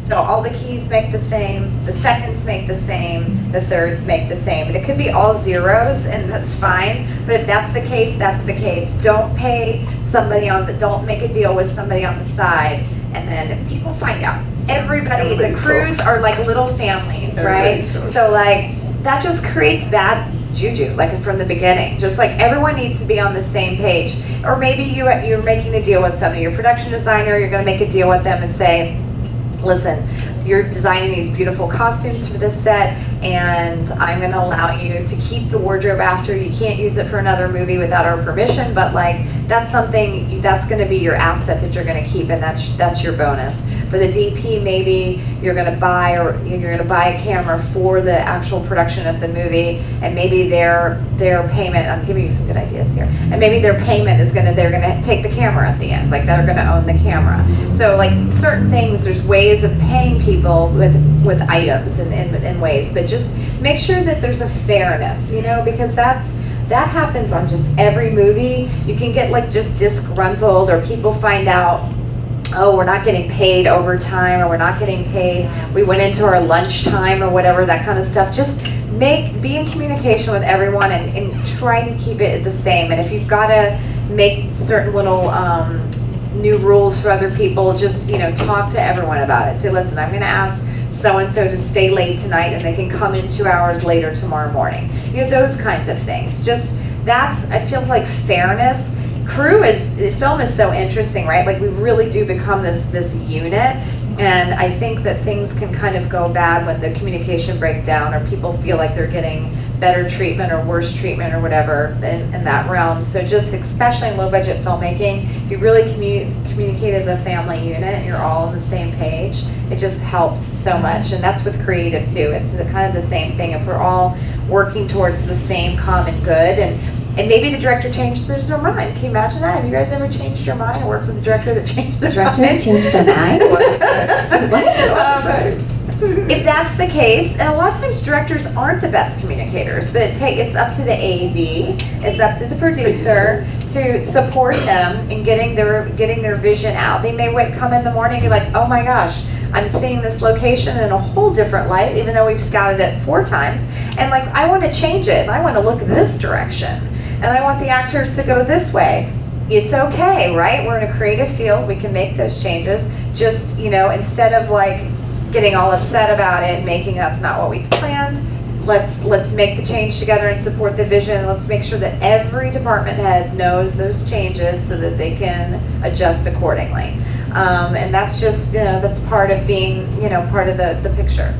So all the keys make the same, the seconds make the same, the thirds make the same. And it could be all zeros, and that's fine. But if that's the case, that's the case. Don't pay somebody don't make a deal with somebody on the side, and then people find out. Everybody, the crews are like little families, right? So like, that just creates bad juju, like from the beginning. Just like everyone needs to be on the same page. Or maybe you're making a deal with somebody, your production designer, you're gonna make a deal with them and say, listen, you're designing these beautiful costumes for this set, and I'm going to allow you to keep the wardrobe after. You can't use it for another movie without our permission, but like that's something that's going to be your asset that you're going to keep, and that's your bonus. For the DP, maybe you're going to buy a camera for the actual production of the movie, and maybe their payment. I'm giving you some good ideas here, and maybe their payment is they're going to take the camera at the end, like they're going to own the camera. So like certain things, there's ways of paying people with items in ways, but just make sure that there's a fairness, because that happens on just every movie. You can get like just disgruntled, or people find out, oh, we're not getting paid overtime, or we're not getting paid, we went into our lunchtime, or whatever, that kind of stuff. Just be in communication with everyone and try to keep it the same. And if you've got to make certain little new rules for other people, just talk to everyone about it. Say, listen, I'm going to ask so-and-so to stay late tonight, and they can come in 2 hours later tomorrow morning. Those kinds of things. I feel like fairness. Film is so interesting, right? Like we really do become this unit, and I think that things can kind of go bad when the communication breaks down, or people feel like they're getting better treatment or worse treatment or whatever in that realm. So just especially in low budget filmmaking, if you really communicate as a family unit, you're all on the same page, it just helps so much. And that's with creative too. It's kind of the same thing. If we're all working towards the same common good, and And maybe the director changed their mind. Can you imagine that? Have you guys ever changed your mind and worked with a director that changed their mind? Directors change their mind? If that's the case, and a lot of times directors aren't the best communicators, but it's up to the AD, it's up to the producer to support them in getting their vision out. They may come in the morning and be like, oh my gosh, I'm seeing this location in a whole different light, even though we've scouted it 4 times, and like, I want to change it, and I want to look this direction, and I want the actors to go this way. It's okay, right? We're in a creative field, we can make those changes. Just, instead of like getting all upset about it and making that's not what we planned, let's make the change together and support the vision. Let's make sure that every department head knows those changes so that they can adjust accordingly. And that's just, that's part of being, part of the picture.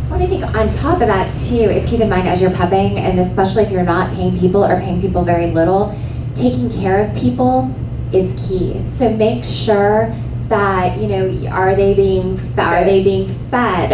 What I think on top of that too is keep in mind as you're prepping, and especially if you're not paying people or paying people very little, taking care of people is key. So make sure that, are they being fed?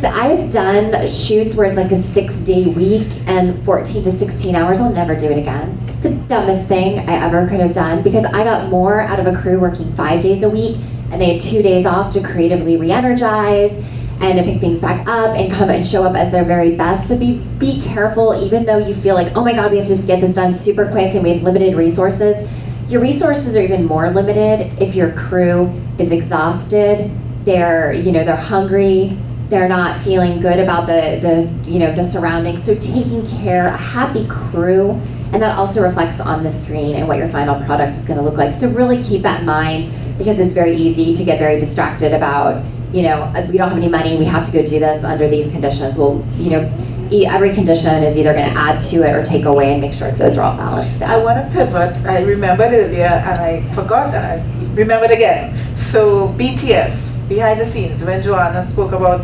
I've done shoots where it's like a 6-day week and 14 to 16 hours. I'll never do it again. The dumbest thing I ever could have done, because I got more out of a crew working 5 days a week, and they had 2 days off to creatively re-energize and to pick things back up and come and show up as their very best. So be careful, even though you feel like, oh my God, we have to get this done super quick and we have limited resources. Your resources are even more limited if your crew is exhausted, they're hungry, they're not feeling good about the surroundings. So taking care, a happy crew, and that also reflects on the screen and what your final product is going to look like. So really keep that in mind, because it's very easy to get very distracted about, we don't have any money, we have to go do this under these conditions. Well, every condition is either going to add to it or take away, and make sure those are all balanced out. I want to pivot. I remembered earlier and I forgot and I remembered again. So BTS, behind the scenes, when Joanna spoke about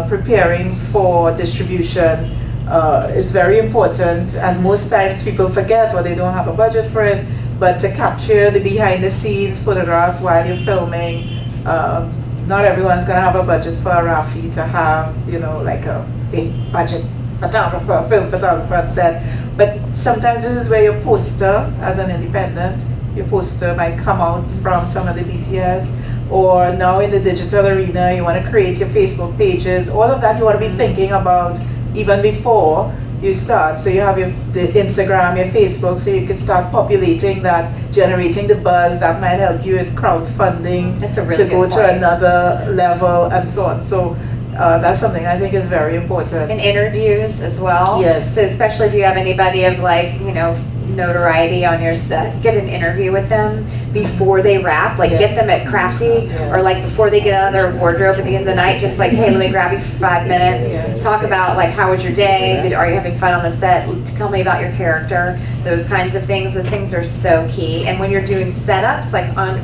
preparing for distribution, it's very important, and most times people forget or they don't have a budget for it, but to capture the behind the scenes photographs while you're filming, not everyone's going to have a budget for a Rafi to have, like a big budget photographer, film photographer on set. But sometimes this is where your poster, as an independent, your poster might come out from some of the BTS, or now in the digital arena, you want to create your Facebook pages. All of that you want to be thinking about even before you start. So you have the Instagram, your Facebook, so you can start populating that, generating the buzz that might help you in crowdfunding to go to another level and so on. So that's something I think is very important. And interviews as well. Yes. So especially if you have anybody of notoriety on your set, get an interview with them before they wrap, get them at Crafty, or before they get out of their wardrobe at the end of the night, just hey, let me grab you for 5 minutes, talk about how was your day, are you having fun on the set, tell me about your character, those kinds of things. Those things are so key. And when you're doing setups,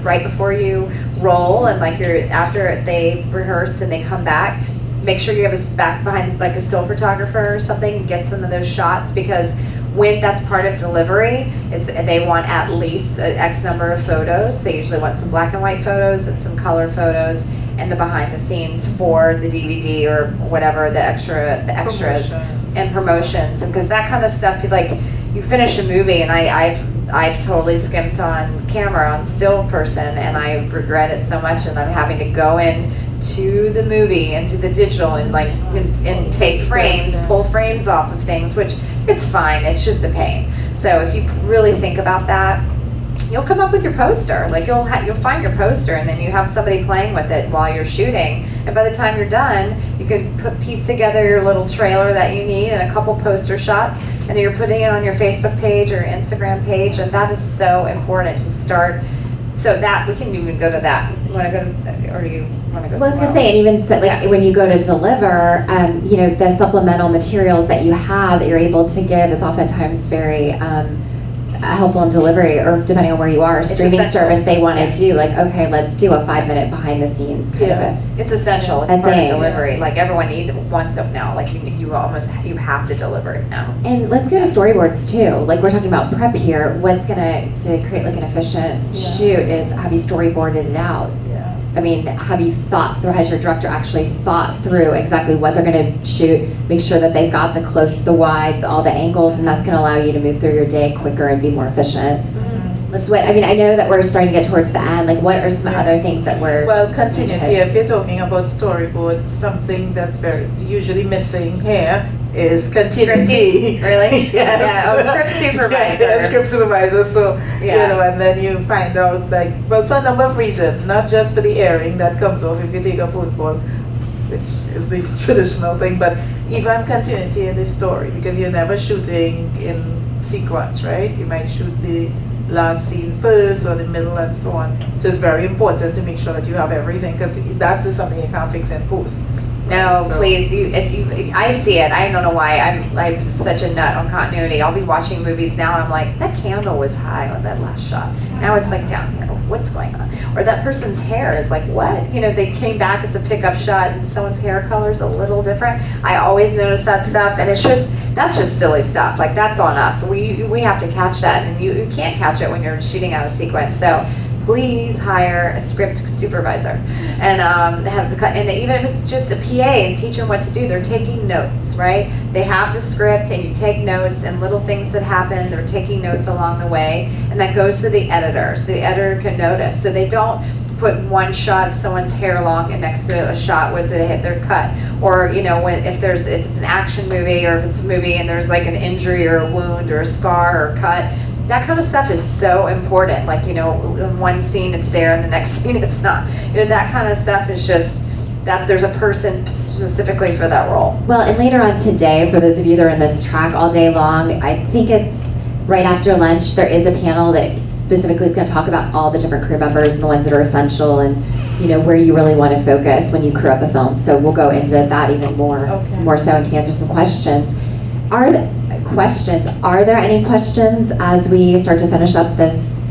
right before you roll, and after they rehearse and they come back, make sure you have a back behind a still photographer or something and get some of those shots, because when that's part of delivery, is they want at least X number of photos. They usually want some black and white photos and some color photos, and the behind the scenes for the DVD or whatever, the extras and promotions. And because that kind of stuff, you finish a movie, and I've totally skimped on camera on still person, and I regret it so much, and I'm having to go in to the movie and to the digital and and take frames, pull frames off of things, which it's fine, it's just a pain. So if you really think about that, you'll come up with your poster. You'll find your poster, and then you have somebody playing with it while you're shooting, and by the time you're done, you could piece together your little trailer that you need and a couple poster shots, and then you're putting it on your Facebook page or Instagram page, and that is so important to start. So that, we can even go to that. You want to go to, or do you want to go? Well, I was gonna say, and even so, when you go to deliver, the supplemental materials that you have that you're able to give is oftentimes very helpful in delivery, or depending on where you are, streaming service, they want to do okay, let's do a 5-minute behind the scenes kind of a. It's essential. It's part of delivery. Everyone wants it now. You have to deliver it now. And let's go to storyboards too. We're talking about prep here. What's to create an efficient shoot is, have you storyboarded it out? I mean, have you thought through, has your director actually thought through exactly what they're going to shoot, make sure that they've got the close, the wides, all the angles, and that's going to allow you to move through your day quicker and be more efficient? Let's wait. I mean, I know that we're starting to get towards the end. Like, what are some other things that we're... Well, continuity, if you're talking about storyboards, something that's very usually missing here is continuity. Scripting? Really? Yes. Yeah, script supervisor. Yeah, script supervisor. So, Yeah. and then you find out, like, well, for a number of reasons, not just for the airing that comes off if you take a phone call, which is the traditional thing, but even continuity in the story, because you're never shooting in sequence, right? You might shoot the last scene first or the middle and so on. So it's very important to make sure that you have everything, because that's something you can't fix in post. No, So- please. I see it. I don't know why. I'm such a nut on continuity. I'll be watching movies now and I'm like, that candle was high on that last shot. Now it's like down here. What's going on? Or that person's hair is like, what? You know, they came back, it's a pickup shot and someone's hair color is a little different. I always notice that stuff, and that's just silly stuff. Like, that's on us. We have to catch that, and you can't catch it when you're shooting out a sequence. So please hire a script supervisor, and and even if it's just a PA, and teach them what to do. They're taking notes, right? They have the script, and you take notes, and little things that happen, they're taking notes along the way, and that goes to the editor, so the editor can notice. So they don't put one shot of someone's hair long and next to a shot where they hit their cut, or if it's an action movie, or if it's a movie and there's like an injury or a wound or a scar or cut. That kind of stuff is so important. Like, in one scene it's there and the next scene it's not. That kind of stuff is just that there's a person specifically for that role. Well, and later on today, for those of you that are in this track all day long, I think it's right after lunch, there is a panel that specifically is going to talk about all the different crew members and the ones that are essential, and where you really want to focus when you crew up a film. So we'll go into that even more so, and can answer some questions. Are there any questions as we start to finish up this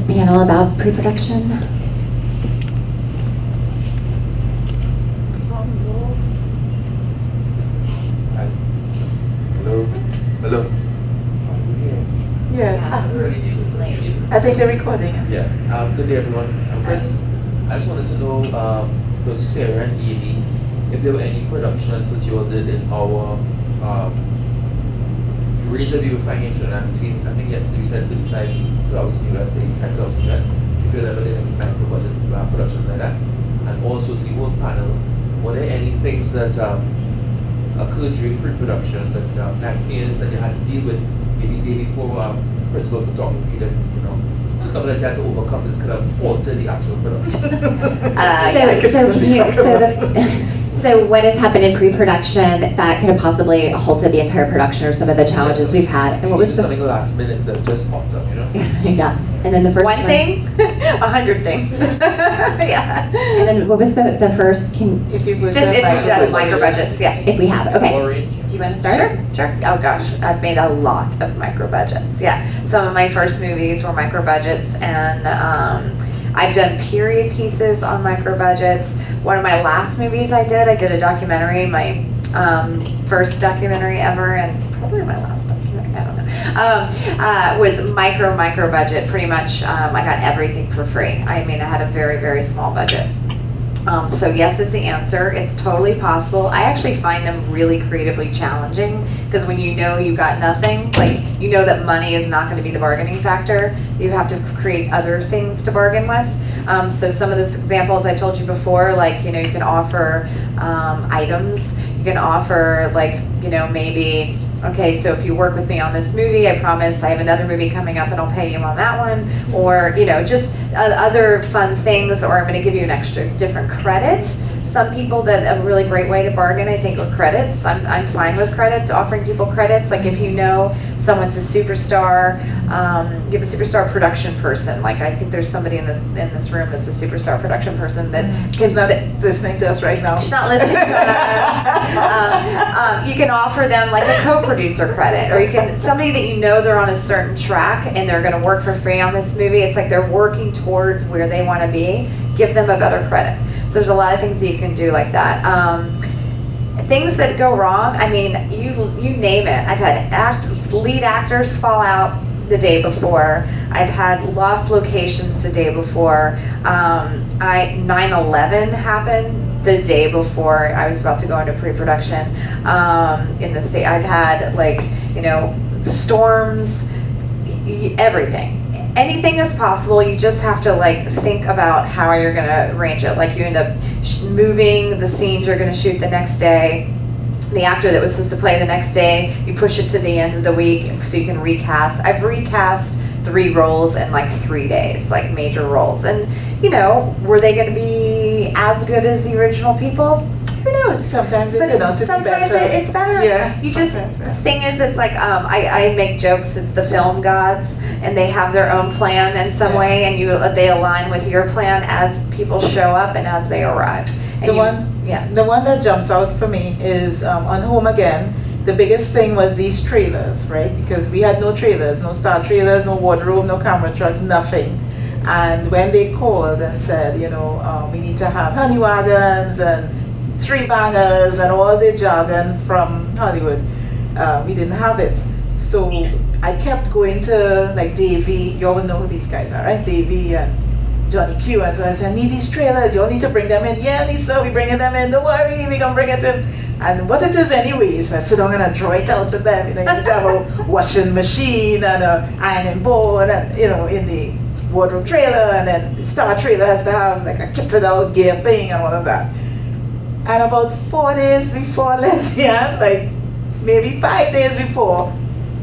panel about pre-production? Hello. Yes. I think they're recording. Yeah. Good day, everyone. Chris, I just wanted to know for Sara and Aimee, if there were any productions that you all did in our you really said you were financial, and between, I think yesterday you said $35,000 US, $85,000 US. If you ever did any micro budget productions like that, and also the whole panel, were there any things that occurred during pre-production that nightmares that you had to deal with, maybe day before principal photography, that stuff that you had to overcome that could have altered the actual production? So what has happened in pre-production that could have possibly halted the entire production, or some of the challenges we've had? And what was something last minute that just popped up, Yeah. And then the first one thing, 100 things. Yeah. And then what was the first? If you've Just if you've done micro budgets, yeah. If we have, okay. Do you want to start? Sure. Oh gosh, I've made a lot of micro budgets. Yeah. Some of my first movies were micro budgets, and I've done period pieces on micro budgets. One of my last movies I did a documentary, my first documentary ever, and probably my last documentary, I don't know, was micro budget. Pretty much, I got everything for free. I mean, I had a very, very small budget. So yes is the answer. It's totally possible. I actually find them really creatively challenging, because when you got nothing, like that money is not going to be the bargaining factor, you have to create other things to bargain with. So some of the examples I told you before, like you can offer items. You can offer maybe, okay, so if you work with me on this movie, I promise I have another movie coming up and I'll pay you on that one. Or, just other fun things, or I'm going to give you an extra different credit. Some people, that a really great way to bargain, I think, are credits. I'm fine with credits, offering people credits. Like if someone's a superstar, you have a superstar production person. Like I think there's somebody in this room that's a superstar production person that is not listening to us right now. She's not listening to us. You can offer them like a co-producer credit, or somebody that they're on a certain track and they're going to work for free on this movie. It's like they're working towards where they want to be. Give them a better credit. So there's a lot of things that you can do like that. Things that go wrong, I mean, you name it. I've had lead actors fall out, the day before. I've had lost locations the day before. 9/11 happened the day before I was about to go into pre-production in the state. I've had storms, everything. Anything is possible. You just have to think about how you're gonna arrange it. You end up moving the scenes you're gonna shoot the next day. The actor that was supposed to play the next day, you push it to the end of the week so you can recast. I've recast 3 roles in 3 days, major roles. And were they gonna be as good as the original people? Who knows? Sometimes it But turned out to be sometimes better. it's better. Yeah, You just, sometimes, yeah. thing is, it's I make jokes, it's the film gods, and they have their own plan in some Yeah. way, and they align with your plan as people show up and as they arrive. And The one that jumps out for me is on Home Again. The biggest thing was these trailers, right? Because we had no trailers, no star trailers, no wardrobe, no camera trucks, nothing. And when they called and said, we need to have honey wagons and 3 bangers and all the jargon from Hollywood, we didn't have it. So I kept going to Davey, you all know who these guys are, right? Davey and Johnny Q, and so I said, I need these trailers, you all need to bring them in. Yeah, Lisa, we bringing them in, don't worry, we gonna bring it in. And what it is anyways, I said, I'm gonna draw it out to them. You need to have a washing machine and an ironing board, and in the wardrobe trailer, and then the star trailer has to have a kitted out gear thing and all of that. And about 4 days before Leslie Ann, maybe 5 days before,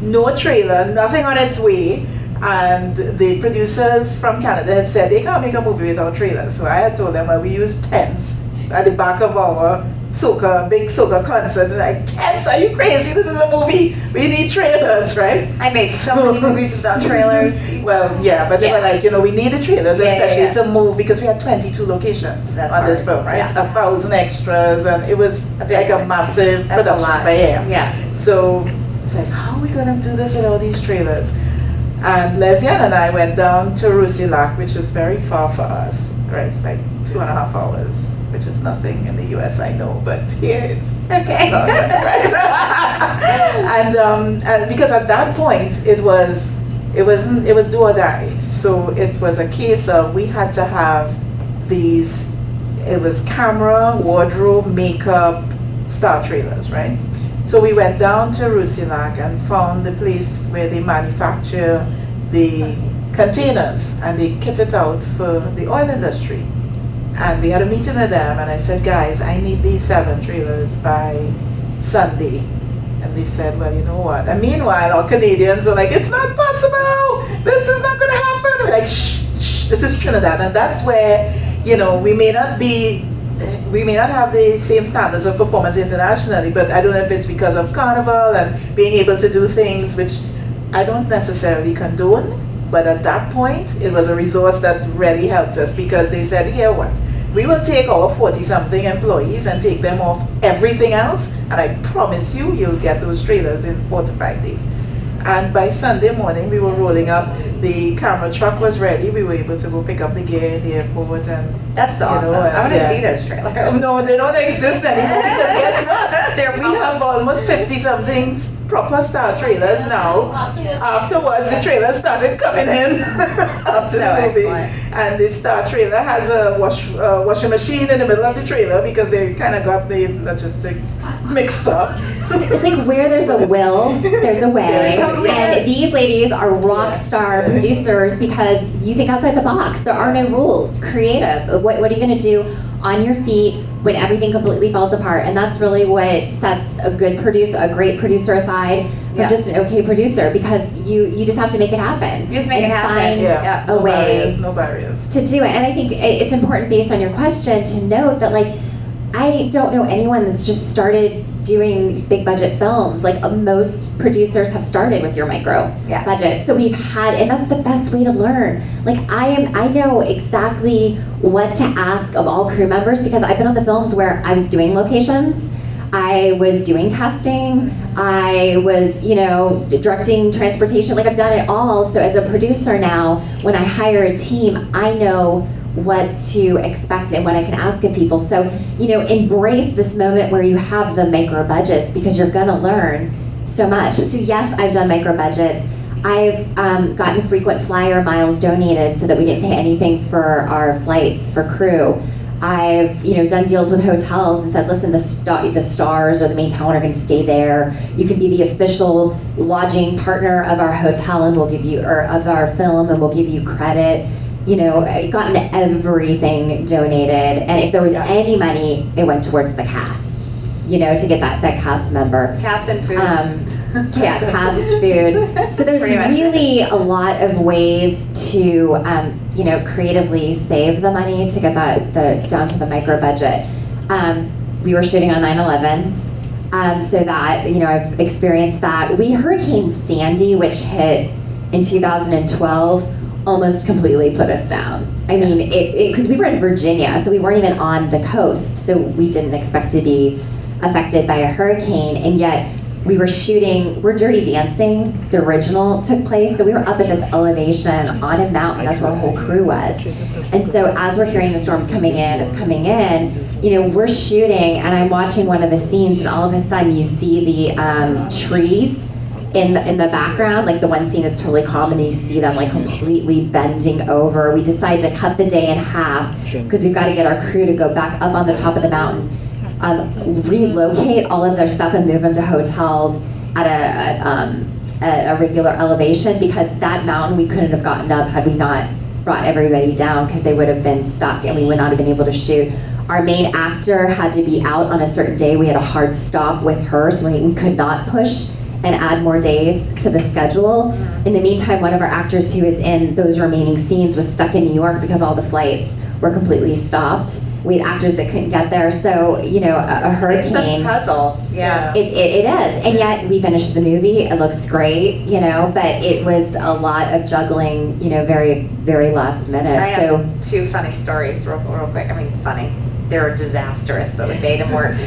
no trailer, nothing on its way. And the producers from Canada had said they can't make a movie without trailers. So I had told them, well, we use tents at the back of our big soca concerts. And tents, are you crazy? This is a movie. We need trailers, right? I made so many movies without trailers. Well, yeah, but they were we need the trailers, especially to move, because we had 22 locations That's on this hard. film, right? Yeah. 1,000 extras, and it was A big a one. massive That's a production lot. for him. Yeah. So it's how are we going to do this with all these trailers? And Leslie Ann and I went down to Roussillon, which is very far for us, right? It's 2.5 hours, which is nothing in the US, I know, but here it's Okay. right? and because at that point it was do or die. So it was a case of we had to have these. It was camera, wardrobe, makeup, star trailers, right? So we went down to Roussillon and found the place where they manufacture the containers and they kit it out for the oil industry. And we had a meeting with them, and I said, guys, I need these 7 trailers by Sunday. And they said, well, you know what? And meanwhile, our Canadians were it's not possible. This is not going to happen. We're shh, shh, this is Trinidad. And that's where, we may not have the same standards of performance internationally, but I don't know if it's because of Carnival and being able to do things which I don't necessarily condone. But at that point, it was a resource that really helped us, because they said, here what? We will take our 40-something employees and take them off everything else, and I promise you'll get those trailers in 4 to 5 days. And by Sunday morning, we were rolling up. The camera truck was ready. We were able to go pick up the gear in the airport, and That's awesome. I want to see those trailers. No, they don't exist anymore, because guess what? We have almost 50-something proper star trailers now. Afterwards, the trailers started coming in after So the movie. excellent. And the star trailer has a washing machine in the middle of the trailer, because they kind of got the logistics mixed up. It's where there's a will, there's a way. Totally And is. these ladies are rock star producers because you think outside the box. There are no rules. Creative. What are you going to do on your feet when everything completely falls apart? And that's really what sets a great producer aside from Yeah. just an okay producer, because you just have to make it happen. You just make and it happen. Find Yeah. a way No barriers. to do it. And I think it's important, based on your question, to note that I don't know anyone that's just started doing big budget films. Most producers have started with your micro budget. So we've had, and that's the best way to learn. I know exactly what to ask of all crew members, because I've been on the films where I was doing locations, I was doing casting, I was, directing transportation. I've done it all. So as a producer now, when I hire a team, I know what to expect and what I can ask of people. So, embrace this moment where you have the micro budgets, because you're gonna learn so much. So yes, I've done micro budgets. I've gotten frequent flyer miles donated so that we didn't pay anything for our flights for crew. I've done deals with hotels and said, listen, the stars or the main talent are going to stay there. You can be the official lodging partner of our hotel and we'll give you, or of our film, and we'll give you credit. I've gotten everything donated, and if there was any money, it went towards the cast. To get that cast member. Cast and food. Cast food. So there's really a lot of ways to, creatively save the money to get that down to the micro budget. We were shooting on 9/11, so that I've experienced that. Hurricane Sandy, which hit in 2012, almost completely put us down. I mean, because we were in Virginia, so we weren't even on the coast, so we didn't expect to be affected by a hurricane, and yet we were shooting, We're Dirty Dancing, the original, took place, so we were up at this elevation on a mountain, that's where our whole crew was. And so as we're hearing the storms coming in, we're shooting, and I'm watching one of the scenes, and all of a sudden you see the trees in the background, like the one scene that's totally calm, and then you see them like completely bending over. We decided to cut the day in half, because we've got to get our crew to go back up on the top of the mountain, relocate all of their stuff and move them to hotels at a regular elevation, because that mountain we couldn't have gotten up had we not brought everybody down, because they would have been stuck and we would not have been able to shoot. Our main actor had to be out on a certain day. We had a hard stop with her, so we could not push and add more days to the schedule. In the meantime, one of our actors who was in those remaining scenes was stuck in New York because all the flights were completely stopped. We had actors that couldn't get there, so a hurricane. It's the puzzle, yeah. It is, and yet we finished the movie. It looks great, but it was a lot of juggling, very, very last minute. I have two funny stories, real quick. I mean, funny. They were disastrous, but we made them work.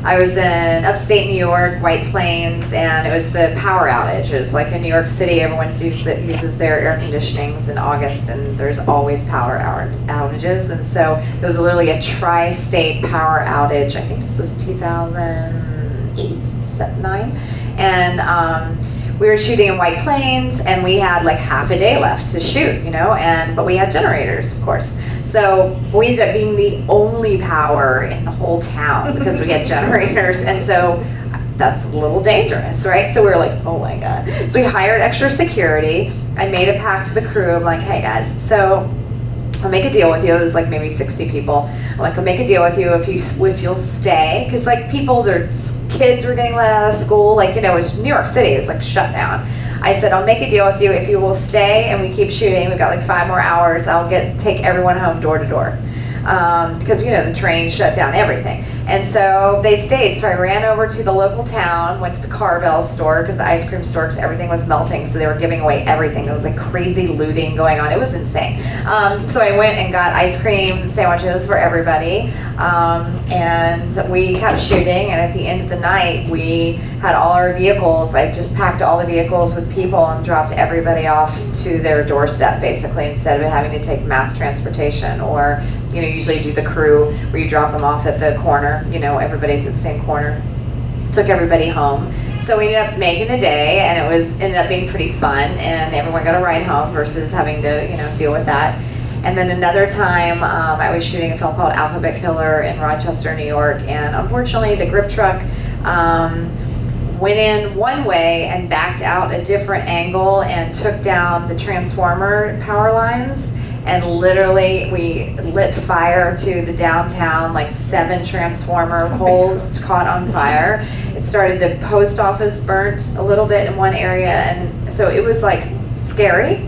I was in upstate New York, White Plains, and it was the power outage. It was like in New York City, everyone uses their air conditionings in August, and there's always power outages. And so there was literally a tri-state power outage. I think this was 2008, 9. And we were shooting in White Plains, and we had like half a day left to shoot, but we had generators, of course. So we ended up being the only power in the whole town because we had generators, and so that's a little dangerous, right? So we were like, oh my God. So we hired extra security. I made a pact to the crew. I'm like, hey guys, so I'll make a deal with you. It was like maybe 60 people. I'm like, I'll make a deal with you if you'll stay, because like people, their kids were getting let out of school. It was New York City. It was like shut down. I said, I'll make a deal with you if you will stay and we keep shooting. We've got like 5 more hours. I'll take everyone home door to door. Because, the train shut down everything. And so they stayed. So I ran over to the local town, went to the Carvel store, because the ice cream store, because everything was melting. So they were giving away everything. There was like crazy looting going on. It was insane. So I went and got ice cream sandwiches for everybody. And we kept shooting. And at the end of the night, we had all our vehicles. I just packed all the vehicles with people and dropped everybody off to their doorstep, basically, instead of having to take mass transportation, or usually you do the crew where you drop them off at the corner, everybody to the same corner. Took everybody home. So we ended up making a day, and it ended up being pretty fun, and everyone got a ride home versus having to, deal with that. And then another time, I was shooting a film called Alphabet Killer in Rochester, New York, and unfortunately the grip truck went in one way and backed out a different angle and took down the transformer power lines. And literally, we lit fire to the downtown, like 7 transformer poles caught on fire. It started, the post office burnt a little bit in one area, and so it was like scary.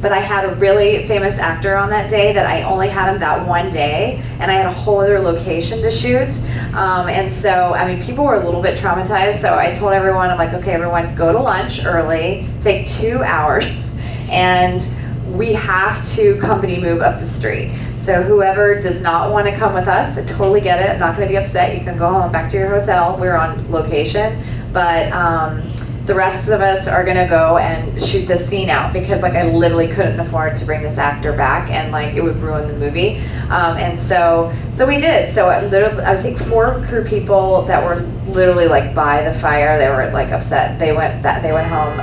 But I had a really famous actor on that day that I only had him that one day, and I had a whole other location to shoot. And so, people were a little bit traumatized, so I told everyone, I'm like, okay, everyone, go to lunch early, take 2 hours, and we have to company move up the street. So whoever does not want to come with us, I totally get it. I'm not going to be upset. You can go home, back to your hotel. We're on location. But the rest of us are gonna go and shoot this scene out because like I literally couldn't afford to bring this actor back and like it would ruin the movie. And so we did. So I think 4 crew people that were literally like by the fire, they were like upset. They went home.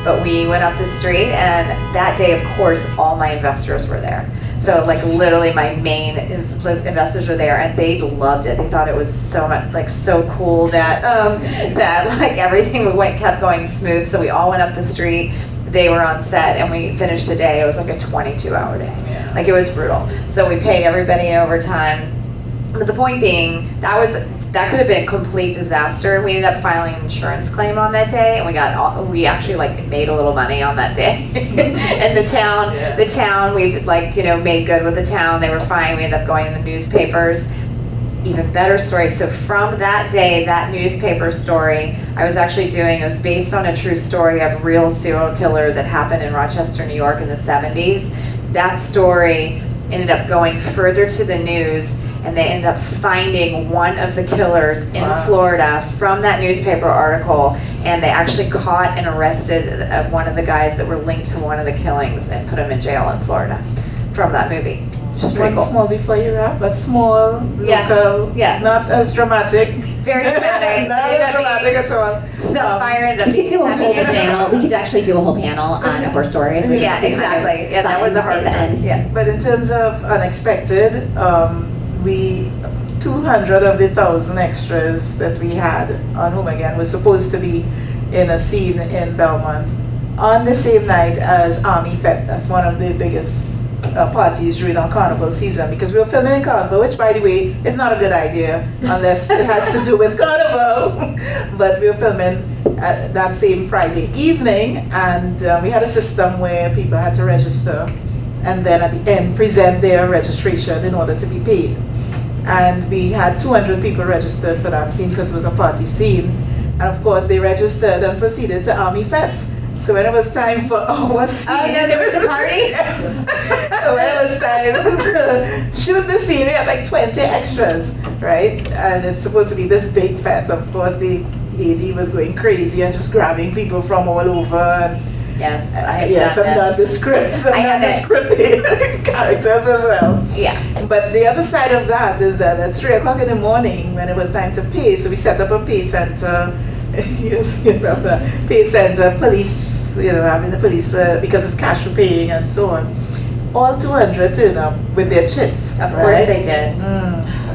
But we went up the street, and that day, of course, all my investors were there. So like literally my main investors were there, and they loved it. They thought it was so much like so cool that that like everything kept going smooth. So we all went up the street. They were on set, and we finished the day. It was like a 22-hour day. Like it was brutal. So we paid everybody overtime. But the point being, that could have been a complete disaster. We ended up filing an insurance claim on that day, and we actually like made a little money on that day. And the town, we like made good with the town. They were fine. We ended up going in the newspapers. Even better story. So from that day, that newspaper story, it was based on a true story of a real serial killer that happened in Rochester, New York in the 70s. That story ended up going further to the news, and they ended up finding one of the killers in Florida from that newspaper article, and they actually caught and arrested one of the guys that were linked to one of the killings and put him in jail in Florida from that movie. Just pretty cool. Small before you wrap, a small, local, not as dramatic. Very dramatic. Not as dramatic at all. The fire ended up We could do a whole panel. We could actually do a whole panel on horror stories. Yeah, exactly. Yeah, that was a hard end. Yeah. But in terms of unexpected, 200 of the 1,000 extras that we had on Home Again was supposed to be in a scene in Belmont on the same night as Army Fete. That's one of the biggest parties during our carnival season, because we were filming in Carnival, which by the way is not a good idea unless it has to do with Carnival. But we were filming that same Friday evening, and we had a system where people had to register and then at the end present their registration in order to be paid. And we had 200 people registered for that scene because it was a party scene. And of course they registered and proceeded to Army Fete. So when it was time for our scene, Oh no, there was a party? so when it was time to shoot the scene, we had like 20 extras, right? And it's supposed to be this big fete. Of course the lady was going crazy and just grabbing people from all over. And Yes, and not the scripts, and not the scripted characters as well. Yeah. But the other side of that is that at 3 o'clock in the morning, when it was time to pay, so we set up a pay center. Yes, you remember, pay center, police, having the police, because it's cash for paying and so on. All 200 turned up with their chits. Of course they did.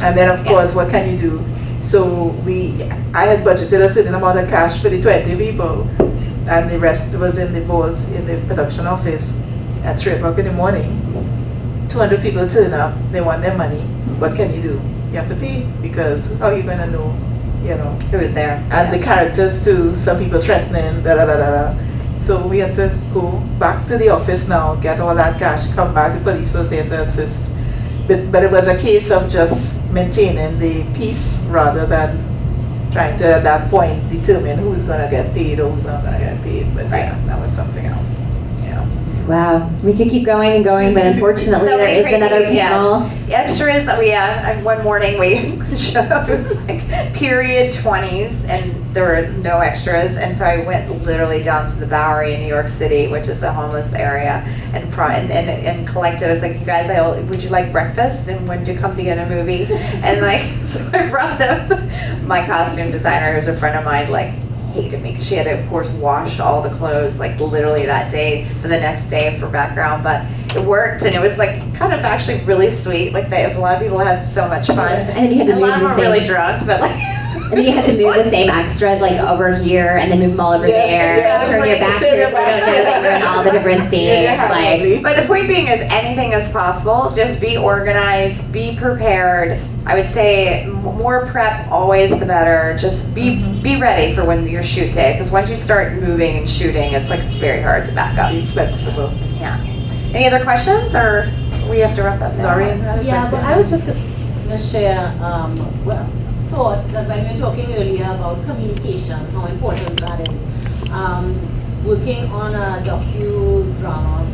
And then of course, what can you do? So I had budgeted a certain amount of cash for the 20 people, and the rest was in the vault in the production office at 3 o'clock in the morning. 200 people turn up, they want their money. What can you do? You have to pay, because how are you going to know, Who was there? And the characters too, some people threatening, So we had to go back to the office now, get all that cash, come back, the police was there to assist. But it was a case of just maintaining the peace rather than trying to at that point determine who's going to get paid or who's not going to get paid. But that was something else. Wow, we could keep going and going, but unfortunately So there is crazy, another panel. Extras, one morning we showed up, it was like period 20s, and there were no extras, and so I went literally down to the Bowery in New York City, which is a homeless area, and collected. I was like, you guys, would you like breakfast, and when you come to get a movie? And so I brought them. My costume designer, who's a friend of mine, hated me because she had to, of course, wash all the clothes literally that day for the next day for background, but it worked, and it was kind of actually really sweet. A lot of people had so much fun, And then you had to a lot of them move were the really same, drunk, but and then you had to move the same extras over here and then move them all over there. Turn your back here so we don't know that you're in all the different scenes. but the point being is anything is possible. Just be organized, be prepared. I would say more prep, always the better. Just be ready for when your shoot day, because once you start moving and shooting, it's very hard to back up. Be flexible. Yeah. Any other questions, or we have to wrap up now? Yeah, but I was just going to share thoughts that when we were talking earlier about communication, how important that is. Working on a docudrama,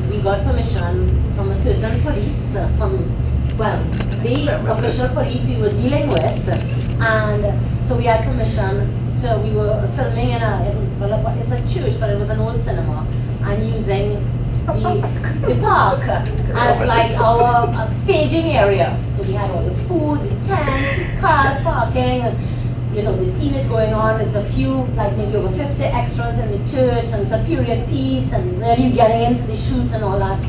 we got permission from a certain police, the official police we were dealing with, and so we had permission we were filming it's a church, but it was an old cinema, and using the park as like our staging area. So we had all the food, the tents, the cars parking, and the scene is going on. It's a few, like maybe over 50 extras in the church, and it's a period piece, and really getting into the shoot and all that.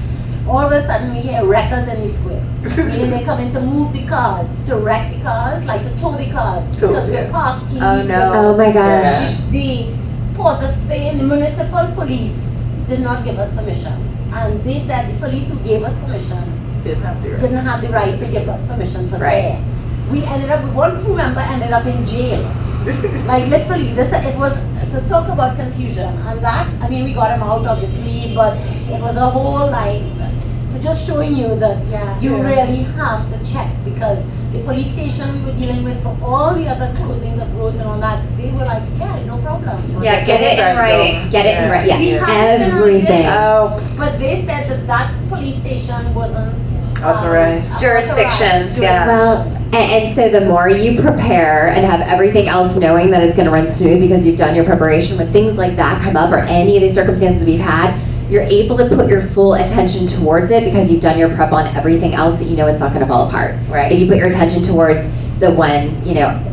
All of a sudden we hear wreckers in the square. Meaning they come in to move the cars, to wreck the cars, like to tow the cars, because we're parked illegally. Oh no. Oh my gosh. The Port of Spain, the municipal police did not give us permission. And they said the police who gave us permission Didn't have the right to give us permission for Right. there. We ended up, one crew member ended up in jail. Like literally, it was, so talk about confusion. And that, I mean, we got him out obviously, but it was a whole like, to just showing you that you really have to check, because the police station we were dealing with for all the other closings of roads and all that, they were like, yeah, no problem. Yeah, get it in writing. Get it in right. We Yeah, have it in everything. writing. Oh, But they said that police station wasn't Authorized. Jurisdictions, yeah. Well, and so the more you prepare and have everything else knowing that it's going to run smooth because you've done your preparation, when things like that come up or any of these circumstances we've had, you're able to put your full attention towards it because you've done your prep on everything else that you know it's not going to fall apart. Right. If you put your attention towards the one,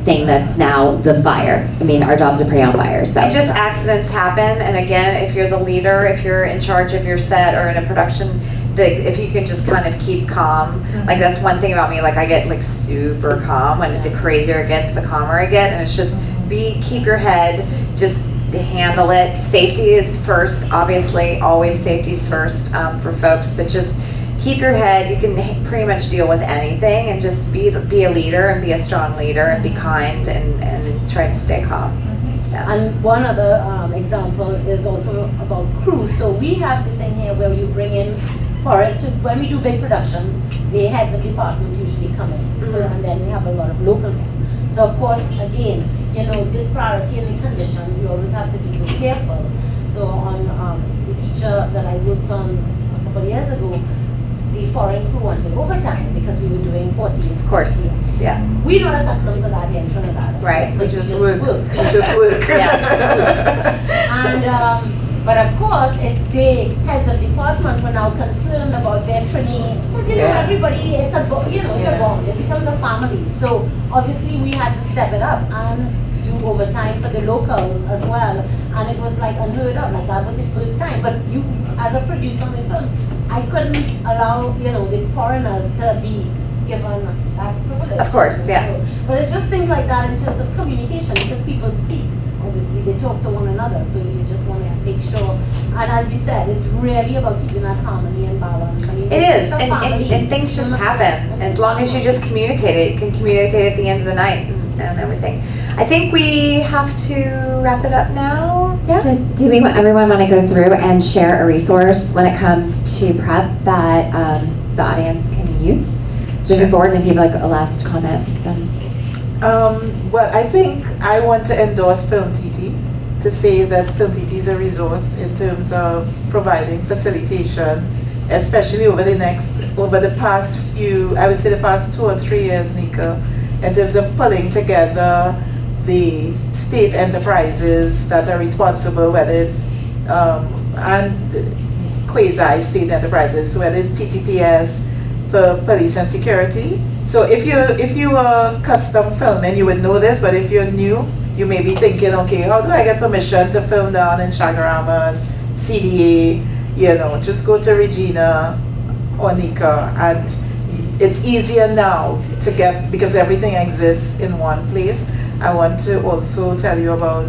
thing that's now the fire. I mean, our jobs are pretty on fire, so. And just accidents happen, and again, if you're the leader, if you're in charge of your set or in a production, if you can just kind of keep calm, like that's one thing about me, like I get like super calm. When the crazier it gets, the calmer I get, and it's just keep your head, just handle it. Safety is first, obviously, always safety's first for folks, but just keep your head. You can pretty much deal with anything, and just be a leader and be a strong leader and be kind and try to stay calm. Yeah. And one other example is also about crew. So we have the thing here where you bring in, when we do big productions, the heads of department usually come in. So, and then we have a lot of local men. So of course, again, disparity in the conditions, you always have to be so careful. So on the feature that I worked on a couple of years ago, the foreign crew wanted overtime because we were doing 40. Of course, yeah. We're not accustomed to that here in Trinidad. Right. We just work. Just work. And but of course, the heads of department were now concerned about their training, because everybody, it's a bond, it becomes a family. So obviously we had to step it up and do overtime for the locals as well. And it was like unheard of, like that was the first time. But you, as a producer on the film, I couldn't allow, the foreigners to be given that privilege. Of course, yeah. So, but it's just things like that in terms of communication, because people speak. Obviously, they talk to one another, so you just want to make sure. And as you said, it's really about keeping that harmony and balance. I mean, It is, it's a family. and things just happen. As long as you just communicate it, you can communicate at the end of the night and everything. I think we have to wrap it up now. Yeah. Do everyone want to go through and share a resource when it comes to prep that the audience can use? Moving forward, and if you have like a last comment, then. Well, I think I want to endorse Film TT, to say that Film TT is a resource in terms of providing facilitation, especially over the past few, I would say the past 2 or 3 years, Nika, in terms of pulling together the state enterprises that are responsible, whether it's and quasi-state enterprises, whether it's TTPS for police and security. So if you were custom filming, you would know this, but if you're new, you may be thinking, okay, how do I get permission to film down in Shagaramas, CDA, just go to Regina or Nika, and it's easier now to get, because everything exists in one place. I want to also tell you about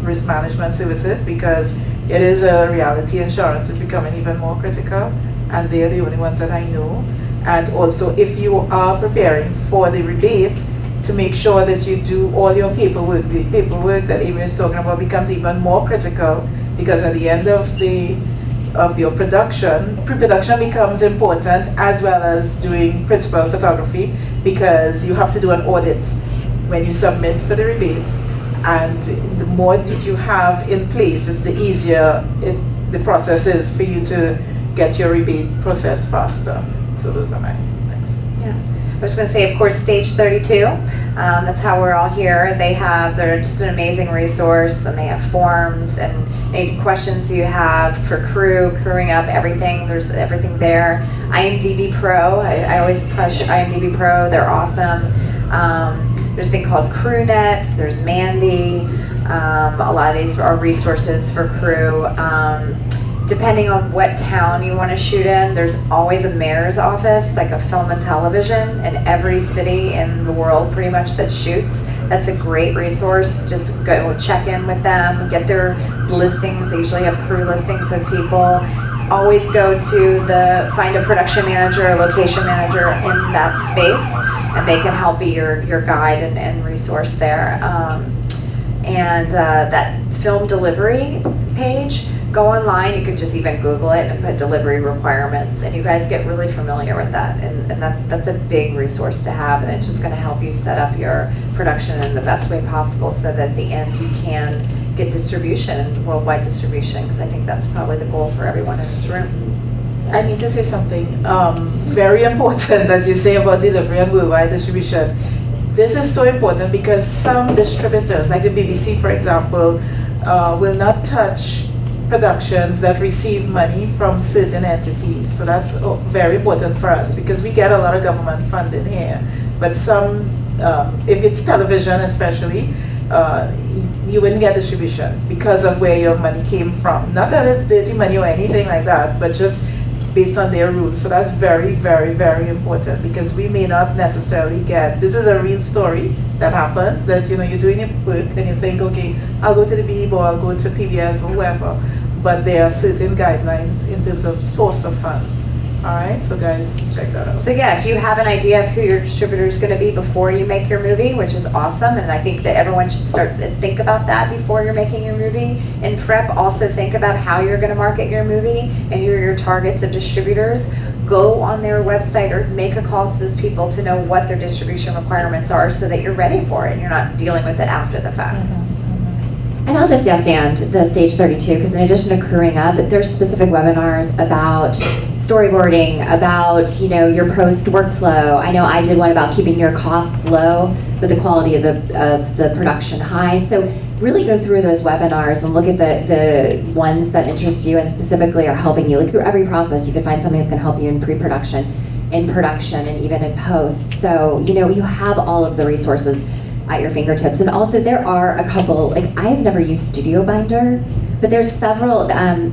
risk management services, because it is a reality. Insurance is becoming even more critical, and they're the only ones that I know. And also, if you are preparing for the rebate, to make sure that you do all your paperwork. The paperwork that Aimee is talking about becomes even more critical, because at the end of your production, pre-production becomes important, as well as doing principal photography, because you have to do an audit when you submit for the rebate. And the more that you have in place, it's the easier the process is for you to get your rebate process faster. So those are my thanks. Yeah. I was going to say, of course, Stage 32. That's how we're all here. They're just an amazing resource, and they have forms and any questions you have for crewing up, everything. There's everything there. IMDb Pro. I always push IMDb Pro. They're awesome. There's a thing called CrewNet. There's Mandy. A lot of these are resources for crew. Depending on what town you want to shoot in, there's always a mayor's office, like a film and television, in every city in the world pretty much that shoots. That's a great resource. Just go check in with them, get their listings. They usually have crew listings of people. Always go to find a production manager or location manager in that space, and they can help be your guide and resource there. That film delivery page, go online, you can just even Google it and put delivery requirements, and you guys get really familiar with that, and that's a big resource to have, and it's just going to help you set up your production in the best way possible so that at the end you can get distribution, worldwide distribution, because I think that's probably the goal for everyone in this room. I need to say something very important, as you say, about delivery and worldwide distribution. This is so important because some distributors, like the BBC, for example, will not touch productions that receive money from certain entities. So that's very important for us because we get a lot of government funding here. But some, if it's television especially, you wouldn't get distribution because of where your money came from. Not that it's dirty money or anything like that, but just based on their rules. So that's very, very, very important because we may not necessarily get, this is a real story that happened, that you're doing your work and you think, okay, I'll go to the BEB or I'll go to PBS or whoever, but there are certain guidelines in terms of source of funds. All right, so guys, check that out. So yeah, if you have an idea of who your distributor is going to be before you make your movie, which is awesome, and I think that everyone should start to think about that before you're making your movie. In prep, also think about how you're going to market your movie and who are your targets of distributors. Go on their website or make a call to those people to know what their distribution requirements are so that you're ready for it and you're not dealing with it after the fact. And I'll just stand the Stage 32 because in addition to crewing up, there's specific webinars about storyboarding, about your post workflow. I know I did one about keeping your costs low but the quality of the production high. So really go through those webinars and look at the ones that interest you and specifically are helping you. Like through every process, you can find something that's going to help you in pre-production, in production, and even in post. So you have all of the resources at your fingertips. And also there are a couple, like I have never used Studio Binder, but there's several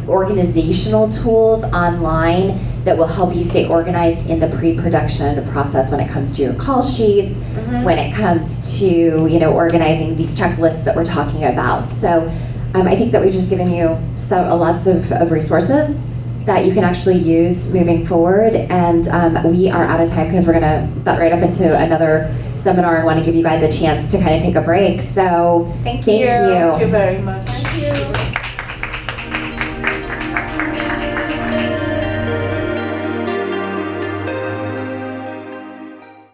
organizational tools online that will help you stay organized in the pre-production process when it comes to your call sheets, when it comes to organizing these checklists that we're talking about. So I think that we've just given you lots of resources that you can actually use moving forward. And we are out of time because we're gonna butt right up into another seminar and want to give you guys a chance to kind of take a break. So Thank you. Thank you very much.